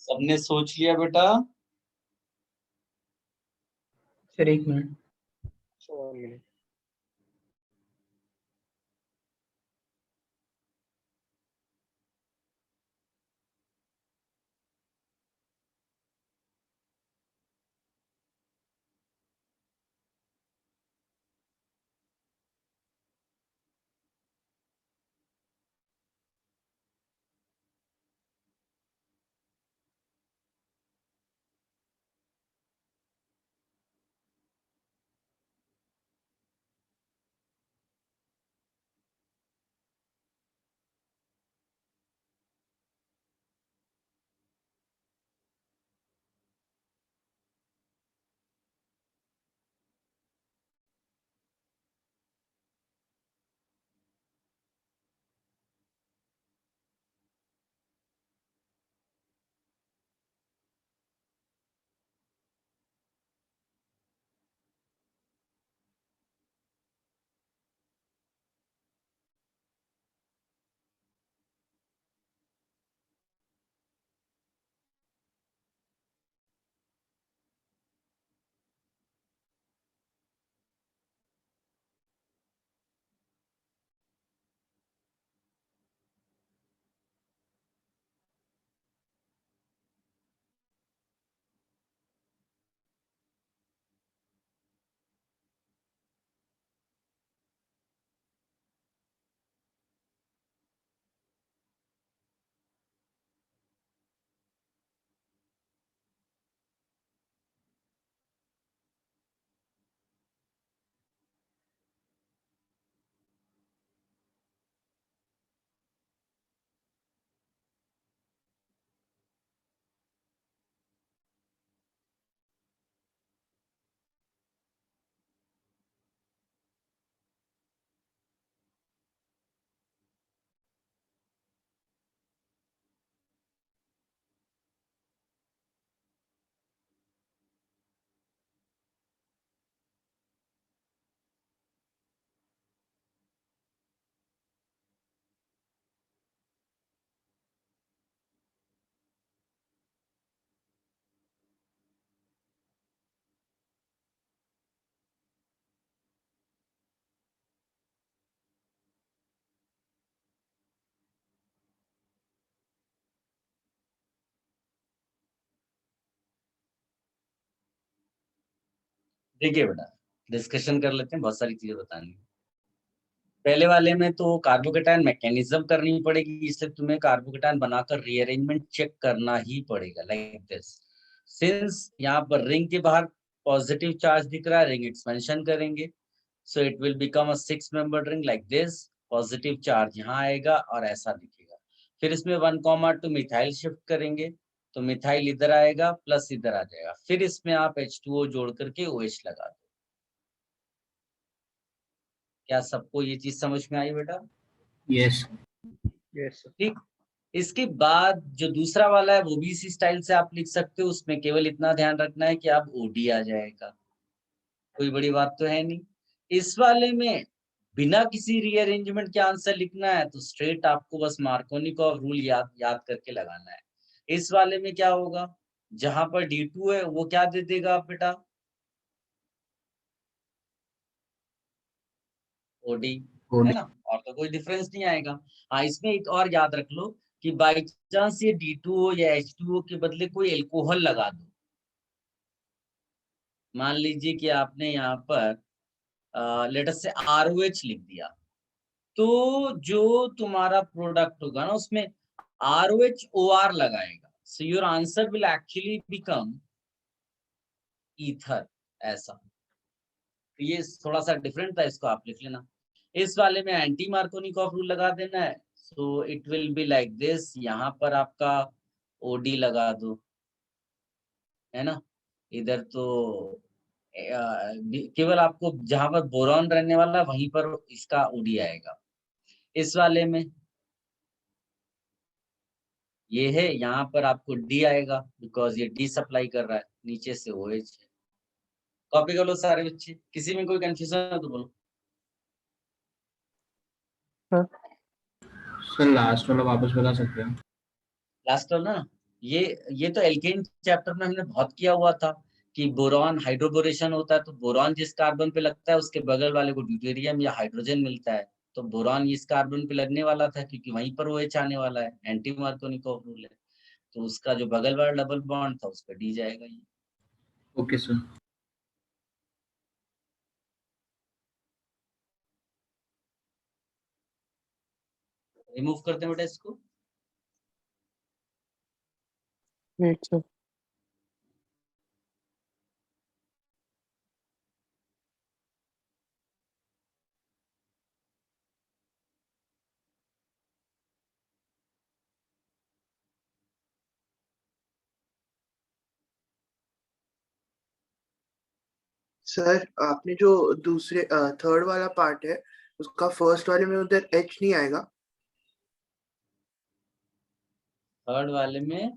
सबने सोच लिया बेटा? Sir 1 minute. So, 1 minute. देखिए बेटा, डिस्कशन कर लेते हैं, बहुत सारी चीजें बतानी है। पहले वाले में तो कार्बोकेटायन मैकेनिज्म करनी पड़ेगी, इसलिए तुम्हें कार्बोकेटायन बनाकर रीअरेंजमेंट चेक करना ही पड़ेगा, लाइक दिस। सिंस यहाँ पर रिंग के बाहर पॉजिटिव चार्ज दिख रहा है, रिंग एक्सपेंशन करेंगे, so it will become a 6 membered ring like this. Positive charge यहाँ आएगा और ऐसा दिखेगा। फिर इसमें 1,2 मिथाइल शिफ्ट करेंगे, तो मिथाइल इधर आएगा प्लस इधर आ जाएगा। फिर इसमें आप H2O जोड़ करके OH लगा दो। क्या सबको ये चीज समझ में आई बेटा? यस। Yes, sir. ठीक। इसके बाद जो दूसरा वाला है वो भी इसी स्टाइल से आप लिख सकते हो, उसमें केवल इतना ध्यान रखना है कि आप OD आ जाएगा, कोई बड़ी बात तो है नहीं। इस वाले में बिना किसी रीअरेंजमेंट के आंसर लिखना है तो स्ट्रेट आपको बस मार्कोनिकॉव रूल याद करके लगाना है। इस वाले में क्या होगा, जहां पर D2 है वो क्या दे देगा आप बेटा? OD, है ना, और तो कोई डिफरेंस नहीं आएगा। हाँ, इसमें एक और याद रख लो कि बाई चांस ये D2O या H2O के बदले कोई एल्कोहल लगा दो। मान लीजिए कि आपने यहाँ पर लेट अस से ROH लिख दिया, तो जो तुम्हारा प्रोडक्ट होगा ना उसमें ROHOR लगाएगा, so your answer will actually become ether, ऐसा। तो ये थोड़ा सा डिफरेंट था, इसको आप लिख लेना। इस वाले में एंटी मार्कोनिकॉफ रूल लगा देना है, so it will be like this. यहाँ पर आपका OD लगा दो, है ना, इधर तो केवल आपको जहां पर बोरॉन रहने वाला है वहीं पर इसका OD आएगा। इस वाले में ये है, यहाँ पर आपको D आएगा बिकॉज ये D सप्लाई कर रहा है, नीचे से OH है। कॉपी कर लो सारे बच्चे, किसी में कोई कंफ्यूजन है तो बोलो। सर लास्ट वाला वापस बता सकते हैं? लास्ट वाला ना, ये तो एल्केन चैप्टर में हमने बहुत किया हुआ था कि बोरॉन हाइड्रोबोरेशन होता है, तो बोरॉन जिस कार्बन पे लगता है उसके बगल वाले को ड्यूटेरियम या हाइड्रोजन मिलता है। तो बोरॉन इस कार्बन पे लगने वाला था क्योंकि वहीं पर वो एच आने वाला है, एंटी मार्कोनिकोव रूल है। तो उसका जो बगल वाला डबल बॉन्ड था उस पर डी जाएगा ये। Okay sir. रिमूव करते हैं बेटा इसको। Wait sir. सर आपने जो दूसरे थर्ड वाला पार्ट है उसका फर्स्ट वाले में उधर एच नहीं आएगा। थर्ड वाले में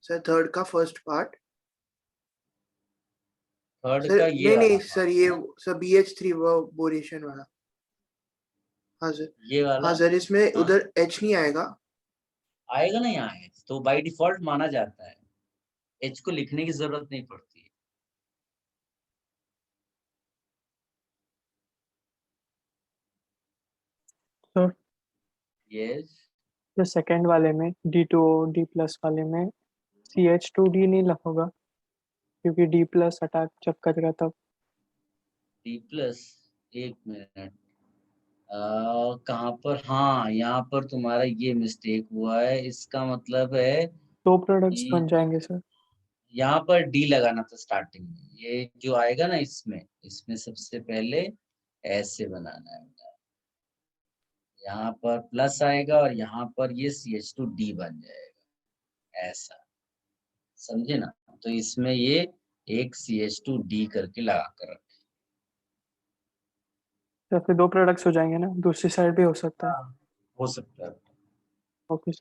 सर थर्ड का फर्स्ट पार्ट। थर्ड सर का ये नहीं वाला नहीं part, सर ये सर BH3 वो बोरेशन वाला। हाँ सर। ये वाला हाँ सर इसमें हाँ, उधर एच नहीं आएगा। आएगा ना यहाँ एच, तो बाय डिफॉल्ट माना जाता है, एच को लिखने की जरूरत नहीं पड़ती है। सर यस जो सेकंड वाले में D2O D प्लस वाले में CH2D नहीं होगा क्योंकि D प्लस अटैक जब करेगा तब। डी प्लस, एक मिनट, कहाँ पर, हाँ यहाँ पर तुम्हारा ये मिस्टेक हुआ है। इसका मतलब है दो प्रोडक्ट्स कि बन जाएंगे सर। यहाँ पर डी लगाना था स्टार्टिंग में। ये जो आएगा ना इसमें, इसमें सबसे पहले ऐसे बनाना है बेटा। यहाँ पर प्लस आएगा और यहाँ पर ये CH2D बन जाएगा, ऐसा समझे ना। तो इसमें ये एक CH2D करके लगा कर रखें। या फिर दो प्रोडक्ट्स हो जाएंगे ना, दूसरी साइड भी हो सकता है। हाँ, हो सकता है। ओके।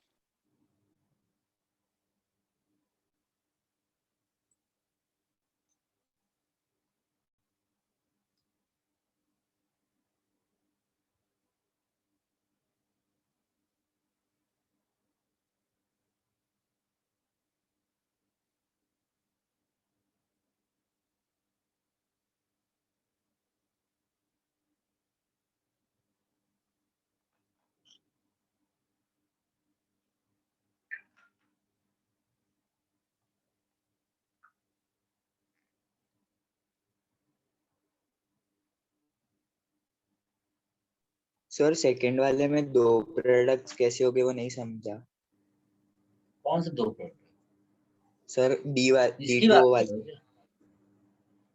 सर सेकंड वाले में दो प्रोडक्ट्स कैसे हो गए वो नहीं समझा। कौन से दो प्रोडक्ट? सर इसकी बात D2O कर वाले। रहे हो क्या?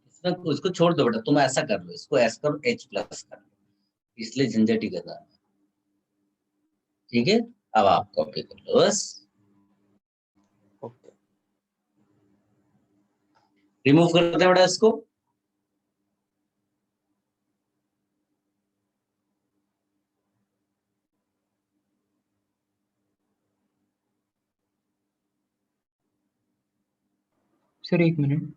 इसमें इसको छोड़ दो बेटा, तुम ऐसा कर लो, इसको ऐसा करो, H प्लस कर लो, इसलिए झंझट ही करना है। ठीक है, अब आप कॉपी कर लो बस। ओके। रिमूव करते हैं बेटा इसको। सर एक मिनट।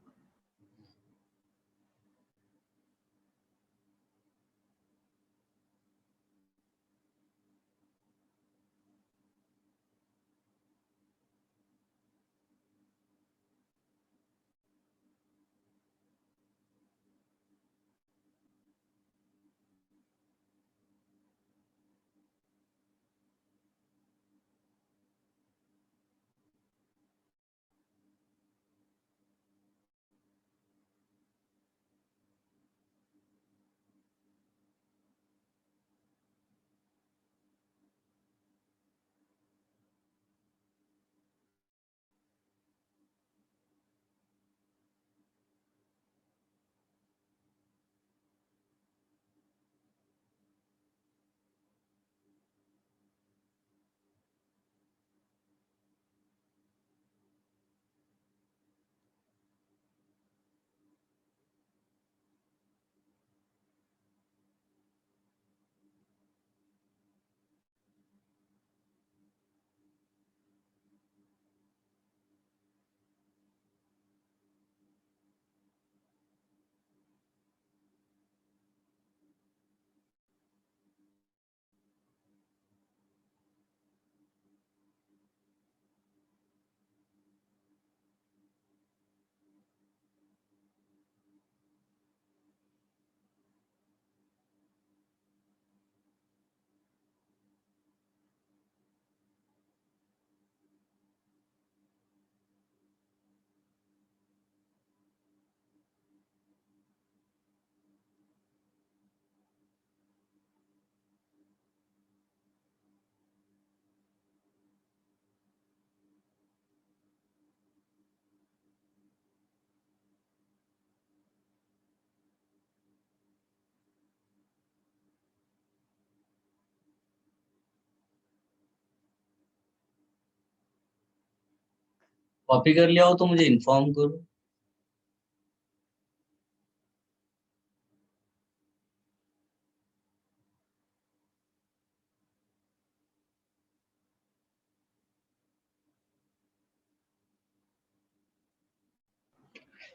कॉपी कर लिया हो तो मुझे इन्फॉर्म करो।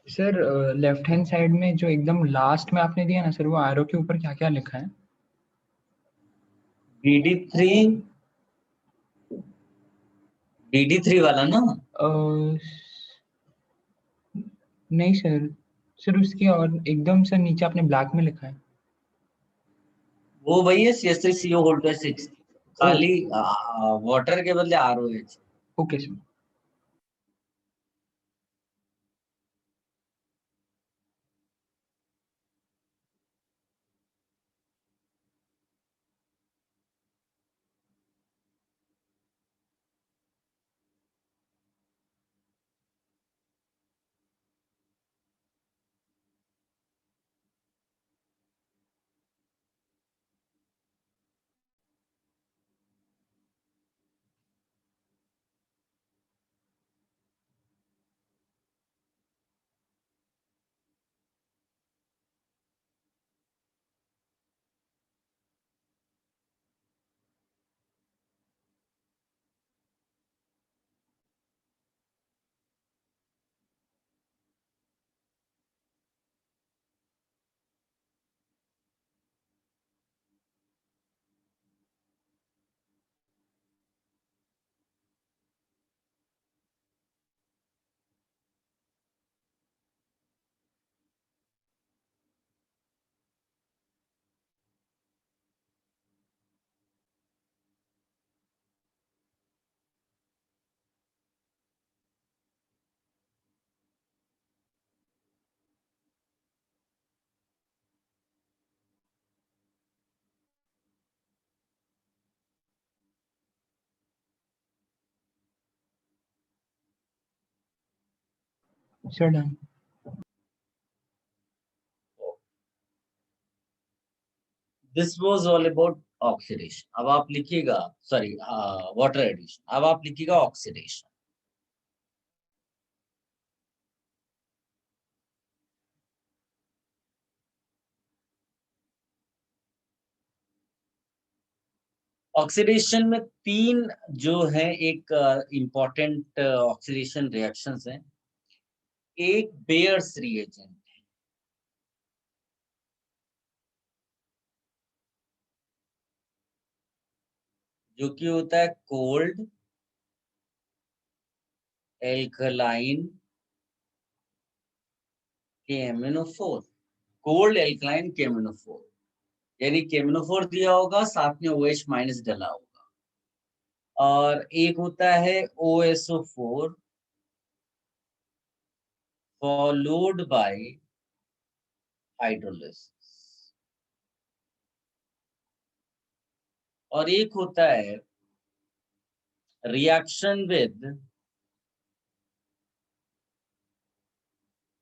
सर लेफ्ट हैंड साइड में जो एकदम लास्ट में आपने दिया ना सर, वो एरो के ऊपर क्या क्या लिखा है? DD3 वाला ना? नहीं सर, सर उसके और एकदम सर नीचे आपने ब्लैक में लिखा है। वो वही है CH3CO होल्ड 6, खाली वाटर के बदले ROH। Okay sir. Sir done. This was all about oxidation. अब आप लिखिएगा, सॉरी वाटर एडिशन, अब आप लिखिएगा ऑक्सीडेशन। ऑक्सीडेशन में 3 जो है एक इंपॉर्टेंट ऑक्सीडेशन रिएक्शंस हैं। एक बेयर्स रिएजेंट, जो कि होता है cold alkaline KMnO4। Cold alkaline KMnO4, यानी KMnO4 दिया होगा, साथ में OH माइनस डला होगा। और एक होता है OSO4 फॉलोड बाय हाइड्रोलिसिस, और एक होता है reaction with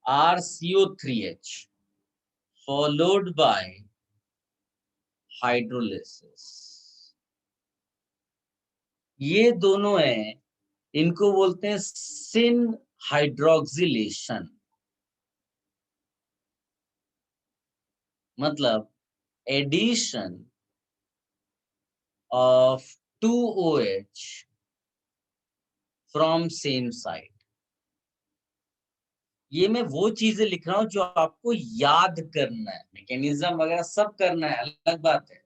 RCO3H followed by hydrolysis. ये दोनों हैं, इनको बोलते हैं सिन हाइड्रोक्सिलेशन। मतलब addition of 2OH from same site। ये मैं वो चीजें लिख रहा हूं जो आपको याद करना है, मैकेनिज्म वगैरह सब करना है, अलग बात है,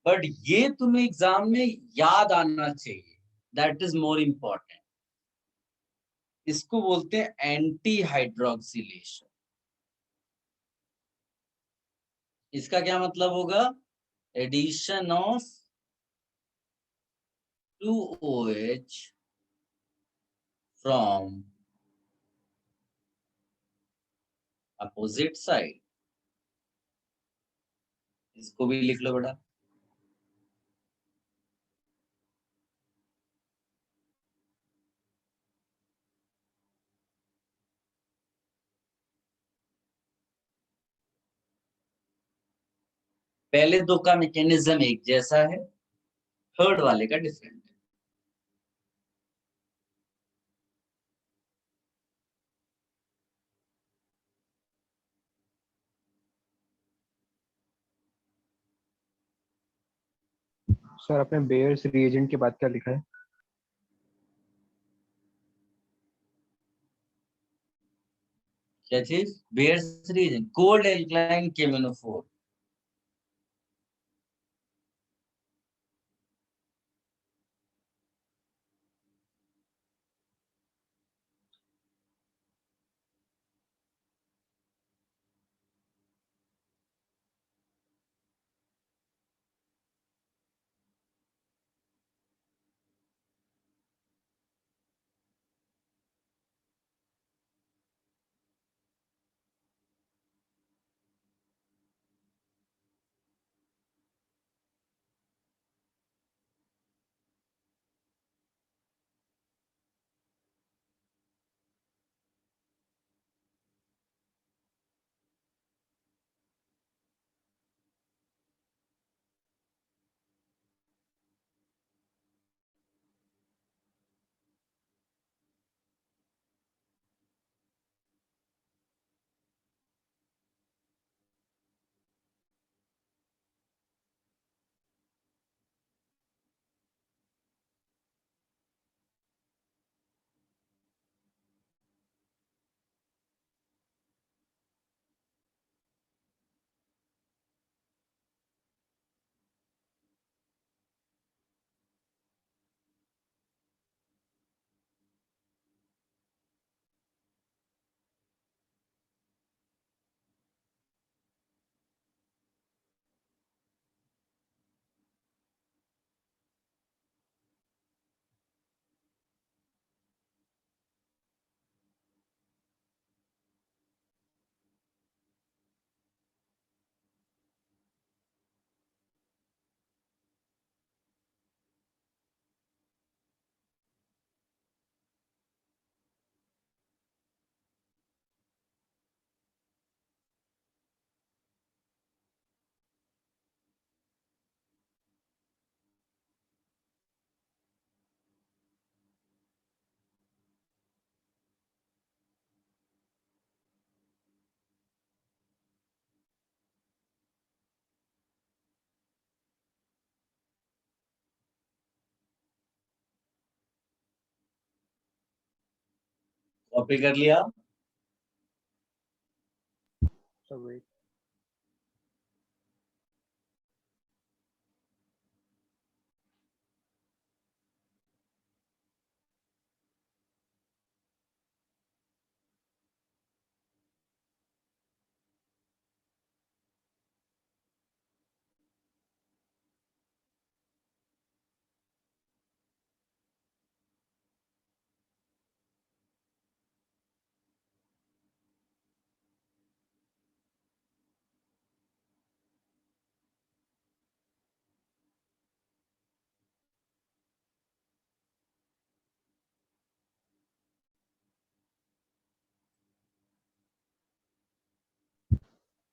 बट ये तुम्हें एग्जाम में याद आना चाहिए, दैट इज मोर इम्पोर्टेंट। इसको बोलते हैं एंटी हाइड्रोक्सिलेशन। इसका क्या मतलब होगा? Addition of 2OH from opposite side. इसको भी लिख लो बेटा। पहले दो का मैकेनिज्म एक जैसा है, थर्ड वाले का डिफरेंट है। सर आपने बेयर्स रिएजेंट के बाद क्या लिखा है? क्या चीज? Baeyer's reagent cold alkaline KMnO4। Copy कर लिया? Sir wait.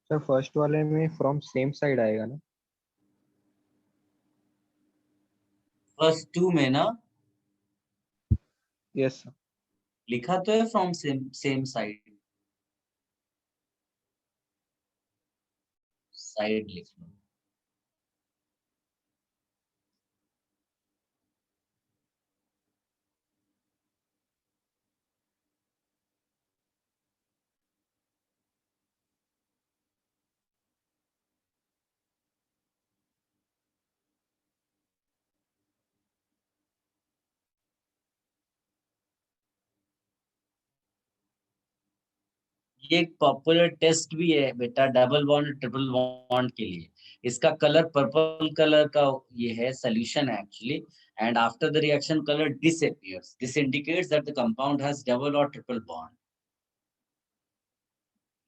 सर फर्स्ट वाले में फ्रॉम सेम साइड आएगा ना? फर्स्ट 2 में ना यस सर। लिखा तो है फ्रॉम सेम साइड। साइड लिख लो। ये एक पॉपुलर टेस्ट भी है बेटा, डबल बॉन्ड ट्रिपल बॉन्ड के लिए। इसका कलर पर्पल कलर का ये है, सॉल्यूशन है actually, and after the reaction colour disappears. This indicates that the compound has double or triple bond.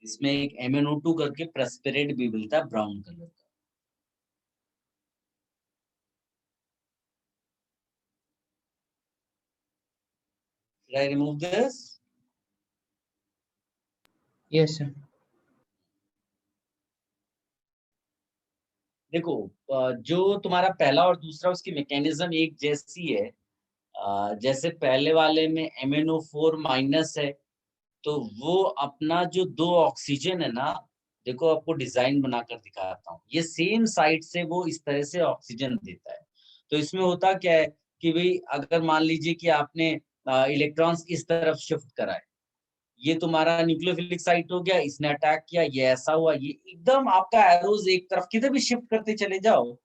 इसमें एक MnO2 करके प्रेस्पिरेट भी मिलता है ब्राउन कलर का। Should I remove this? Yes sir. देखो जो तुम्हारा पहला और दूसरा उसकी मैकेनिज्म एक जैसी है। जैसे पहले वाले में MnO4 माइनस है, तो वो अपना जो 2 ऑक्सीजन है ना, देखो आपको डिजाइन बनाकर दिखाता हूँ, ये सेम साइड से वो इस तरह से ऑक्सीजन देता है। तो इसमें होता क्या है कि भाई अगर मान लीजिए कि आपने इलेक्ट्रॉन्स इस तरफ शिफ्ट करा है, ये तुम्हारा न्यूक्लियोफिलिक साइट हो गया, इसने अटैक किया, ये ऐसा हुआ, ये एकदम आपका एरोज एक तरफ किधर भी शिफ्ट करते चले जाओ,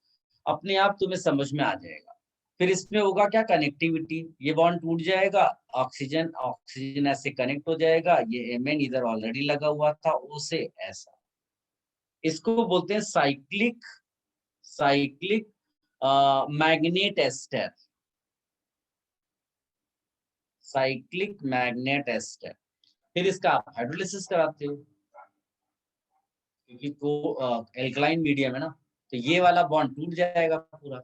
अपने आप तुम्हें समझ में आ जाएगा। फिर इसमें होगा क्या, कनेक्टिविटी, ये बॉन्ड टूट जाएगा, ऑक्सीजन ऑक्सीजन ऐसे कनेक्ट हो जाएगा, ये Mn इधर ऑलरेडी लगा हुआ था, O से ऐसा। इसको बोलते हैं cyclic manganate ester, cyclic manganate ester. फिर इसका आप हाइड्रोलिसिस कराते हो, क्योंकि वो एल्कलाइन मीडियम है ना, तो ये वाला बॉन्ड टूट जाएगा पूरा,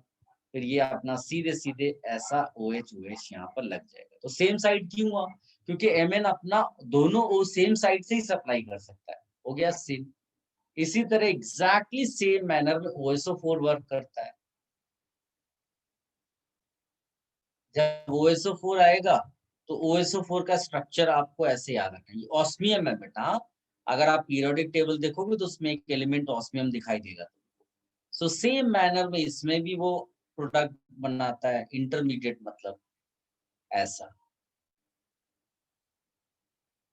फिर ये अपना सीधे सीधे ऐसा OH यहाँ पर लग जाएगा। तो सेम साइड क्यों हुआ, क्योंकि Mn अपना दोनों O सेम साइड से ही सप्लाई कर सकता है, हो गया सेम। इसी तरह एग्जैक्टली सेम मैनर में OSO4 वर्क करता है। जब OSO4 आएगा तो OSO4 का स्ट्रक्चर आपको ऐसे याद रखना है, ऑस्मियम है बेटा। अगर आप पीरियोडिक टेबल देखोगे तो उसमें एक एलिमेंट ऑस्मियम दिखाई देगा। सो सेम मैनर में इसमें भी वो प्रोडक्ट बनाता है, इंटरमीडिएट मतलब ऐसा,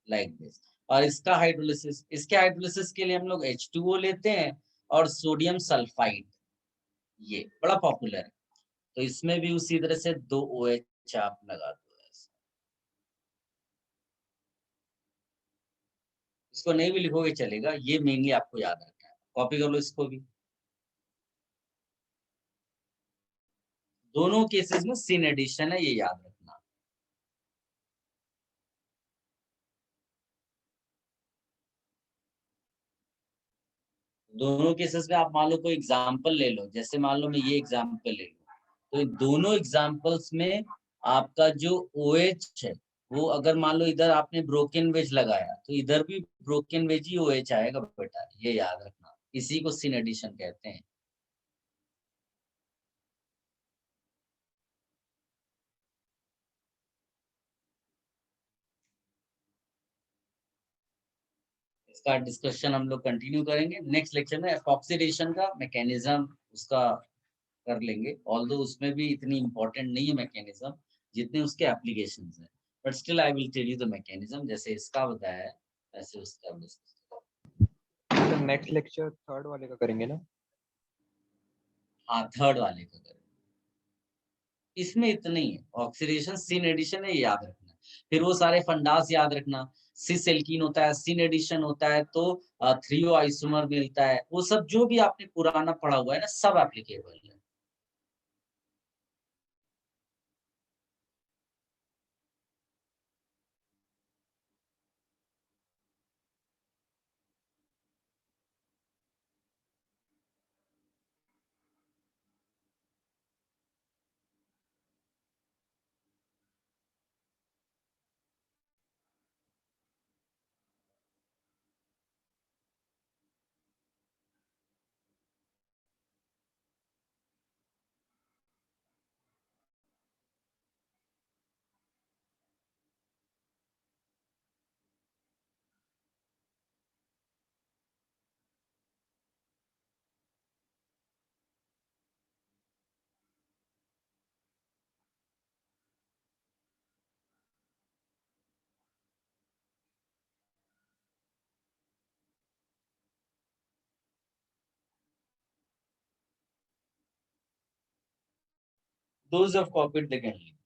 लाइक दिस। और इसका हाइड्रोलिसिस, इसके हाइड्रोलिसिस के लिए हम लोग H2O लेते हैं और सोडियम सल्फाइड, ये बड़ा पॉपुलर है। तो इसमें भी उसी तरह से 2 OH आप लगा दो ऐसा। इसको नहीं भी लिखोगे चलेगा, ये मेनली आपको याद रखना है, कॉपी कर लो इसको भी। दोनों केसेस में सिन एडिशन है, ये याद रखना। दोनों केसेस में आप मान लो कोई एग्जांपल ले लो, जैसे मान लो मैं ये एग्जांपल ले लूं, तो इन दोनों एग्जांपल्स में आपका जो OH है वो अगर मान लो इधर आपने ब्रोकन वेज लगाया तो इधर भी ब्रोकन वेज ही OH आएगा बेटा, ये याद रखना। इसी को सिन एडिशन कहते हैं। इसका डिस्कशन हम लोग कंटिन्यू करेंगे नेक्स्ट लेक्चर में। ऑक्सीडेशन का मैकेनिज्म उसका कर लेंगे, ऑल्दो उसमें भी इतनी इंपॉर्टेंट नहीं है मैकेनिज्म जितने उसके एप्लीकेशंस हैं, but still I will tell you the mechanism, जैसे इसका बताया है वैसे उसका डिस्कस। नेक्स्ट लेक्चर थर्ड वाले का करेंगे ना? हाँ, थर्ड वाले का करेंगे। इसमें इतना ही है, ऑक्सीडेशन सिन एडिशन है, ये याद रखना। फिर वो सारे फंडास याद रखना, सिस एल्कीन होता है, सिन एडिशन होता है तो 3O आइसोमर मिलता है, वो सब जो भी आपने पुराना पढ़ा हुआ है ना, सब एप्लीकेबल है। Those who have copied, they can leave.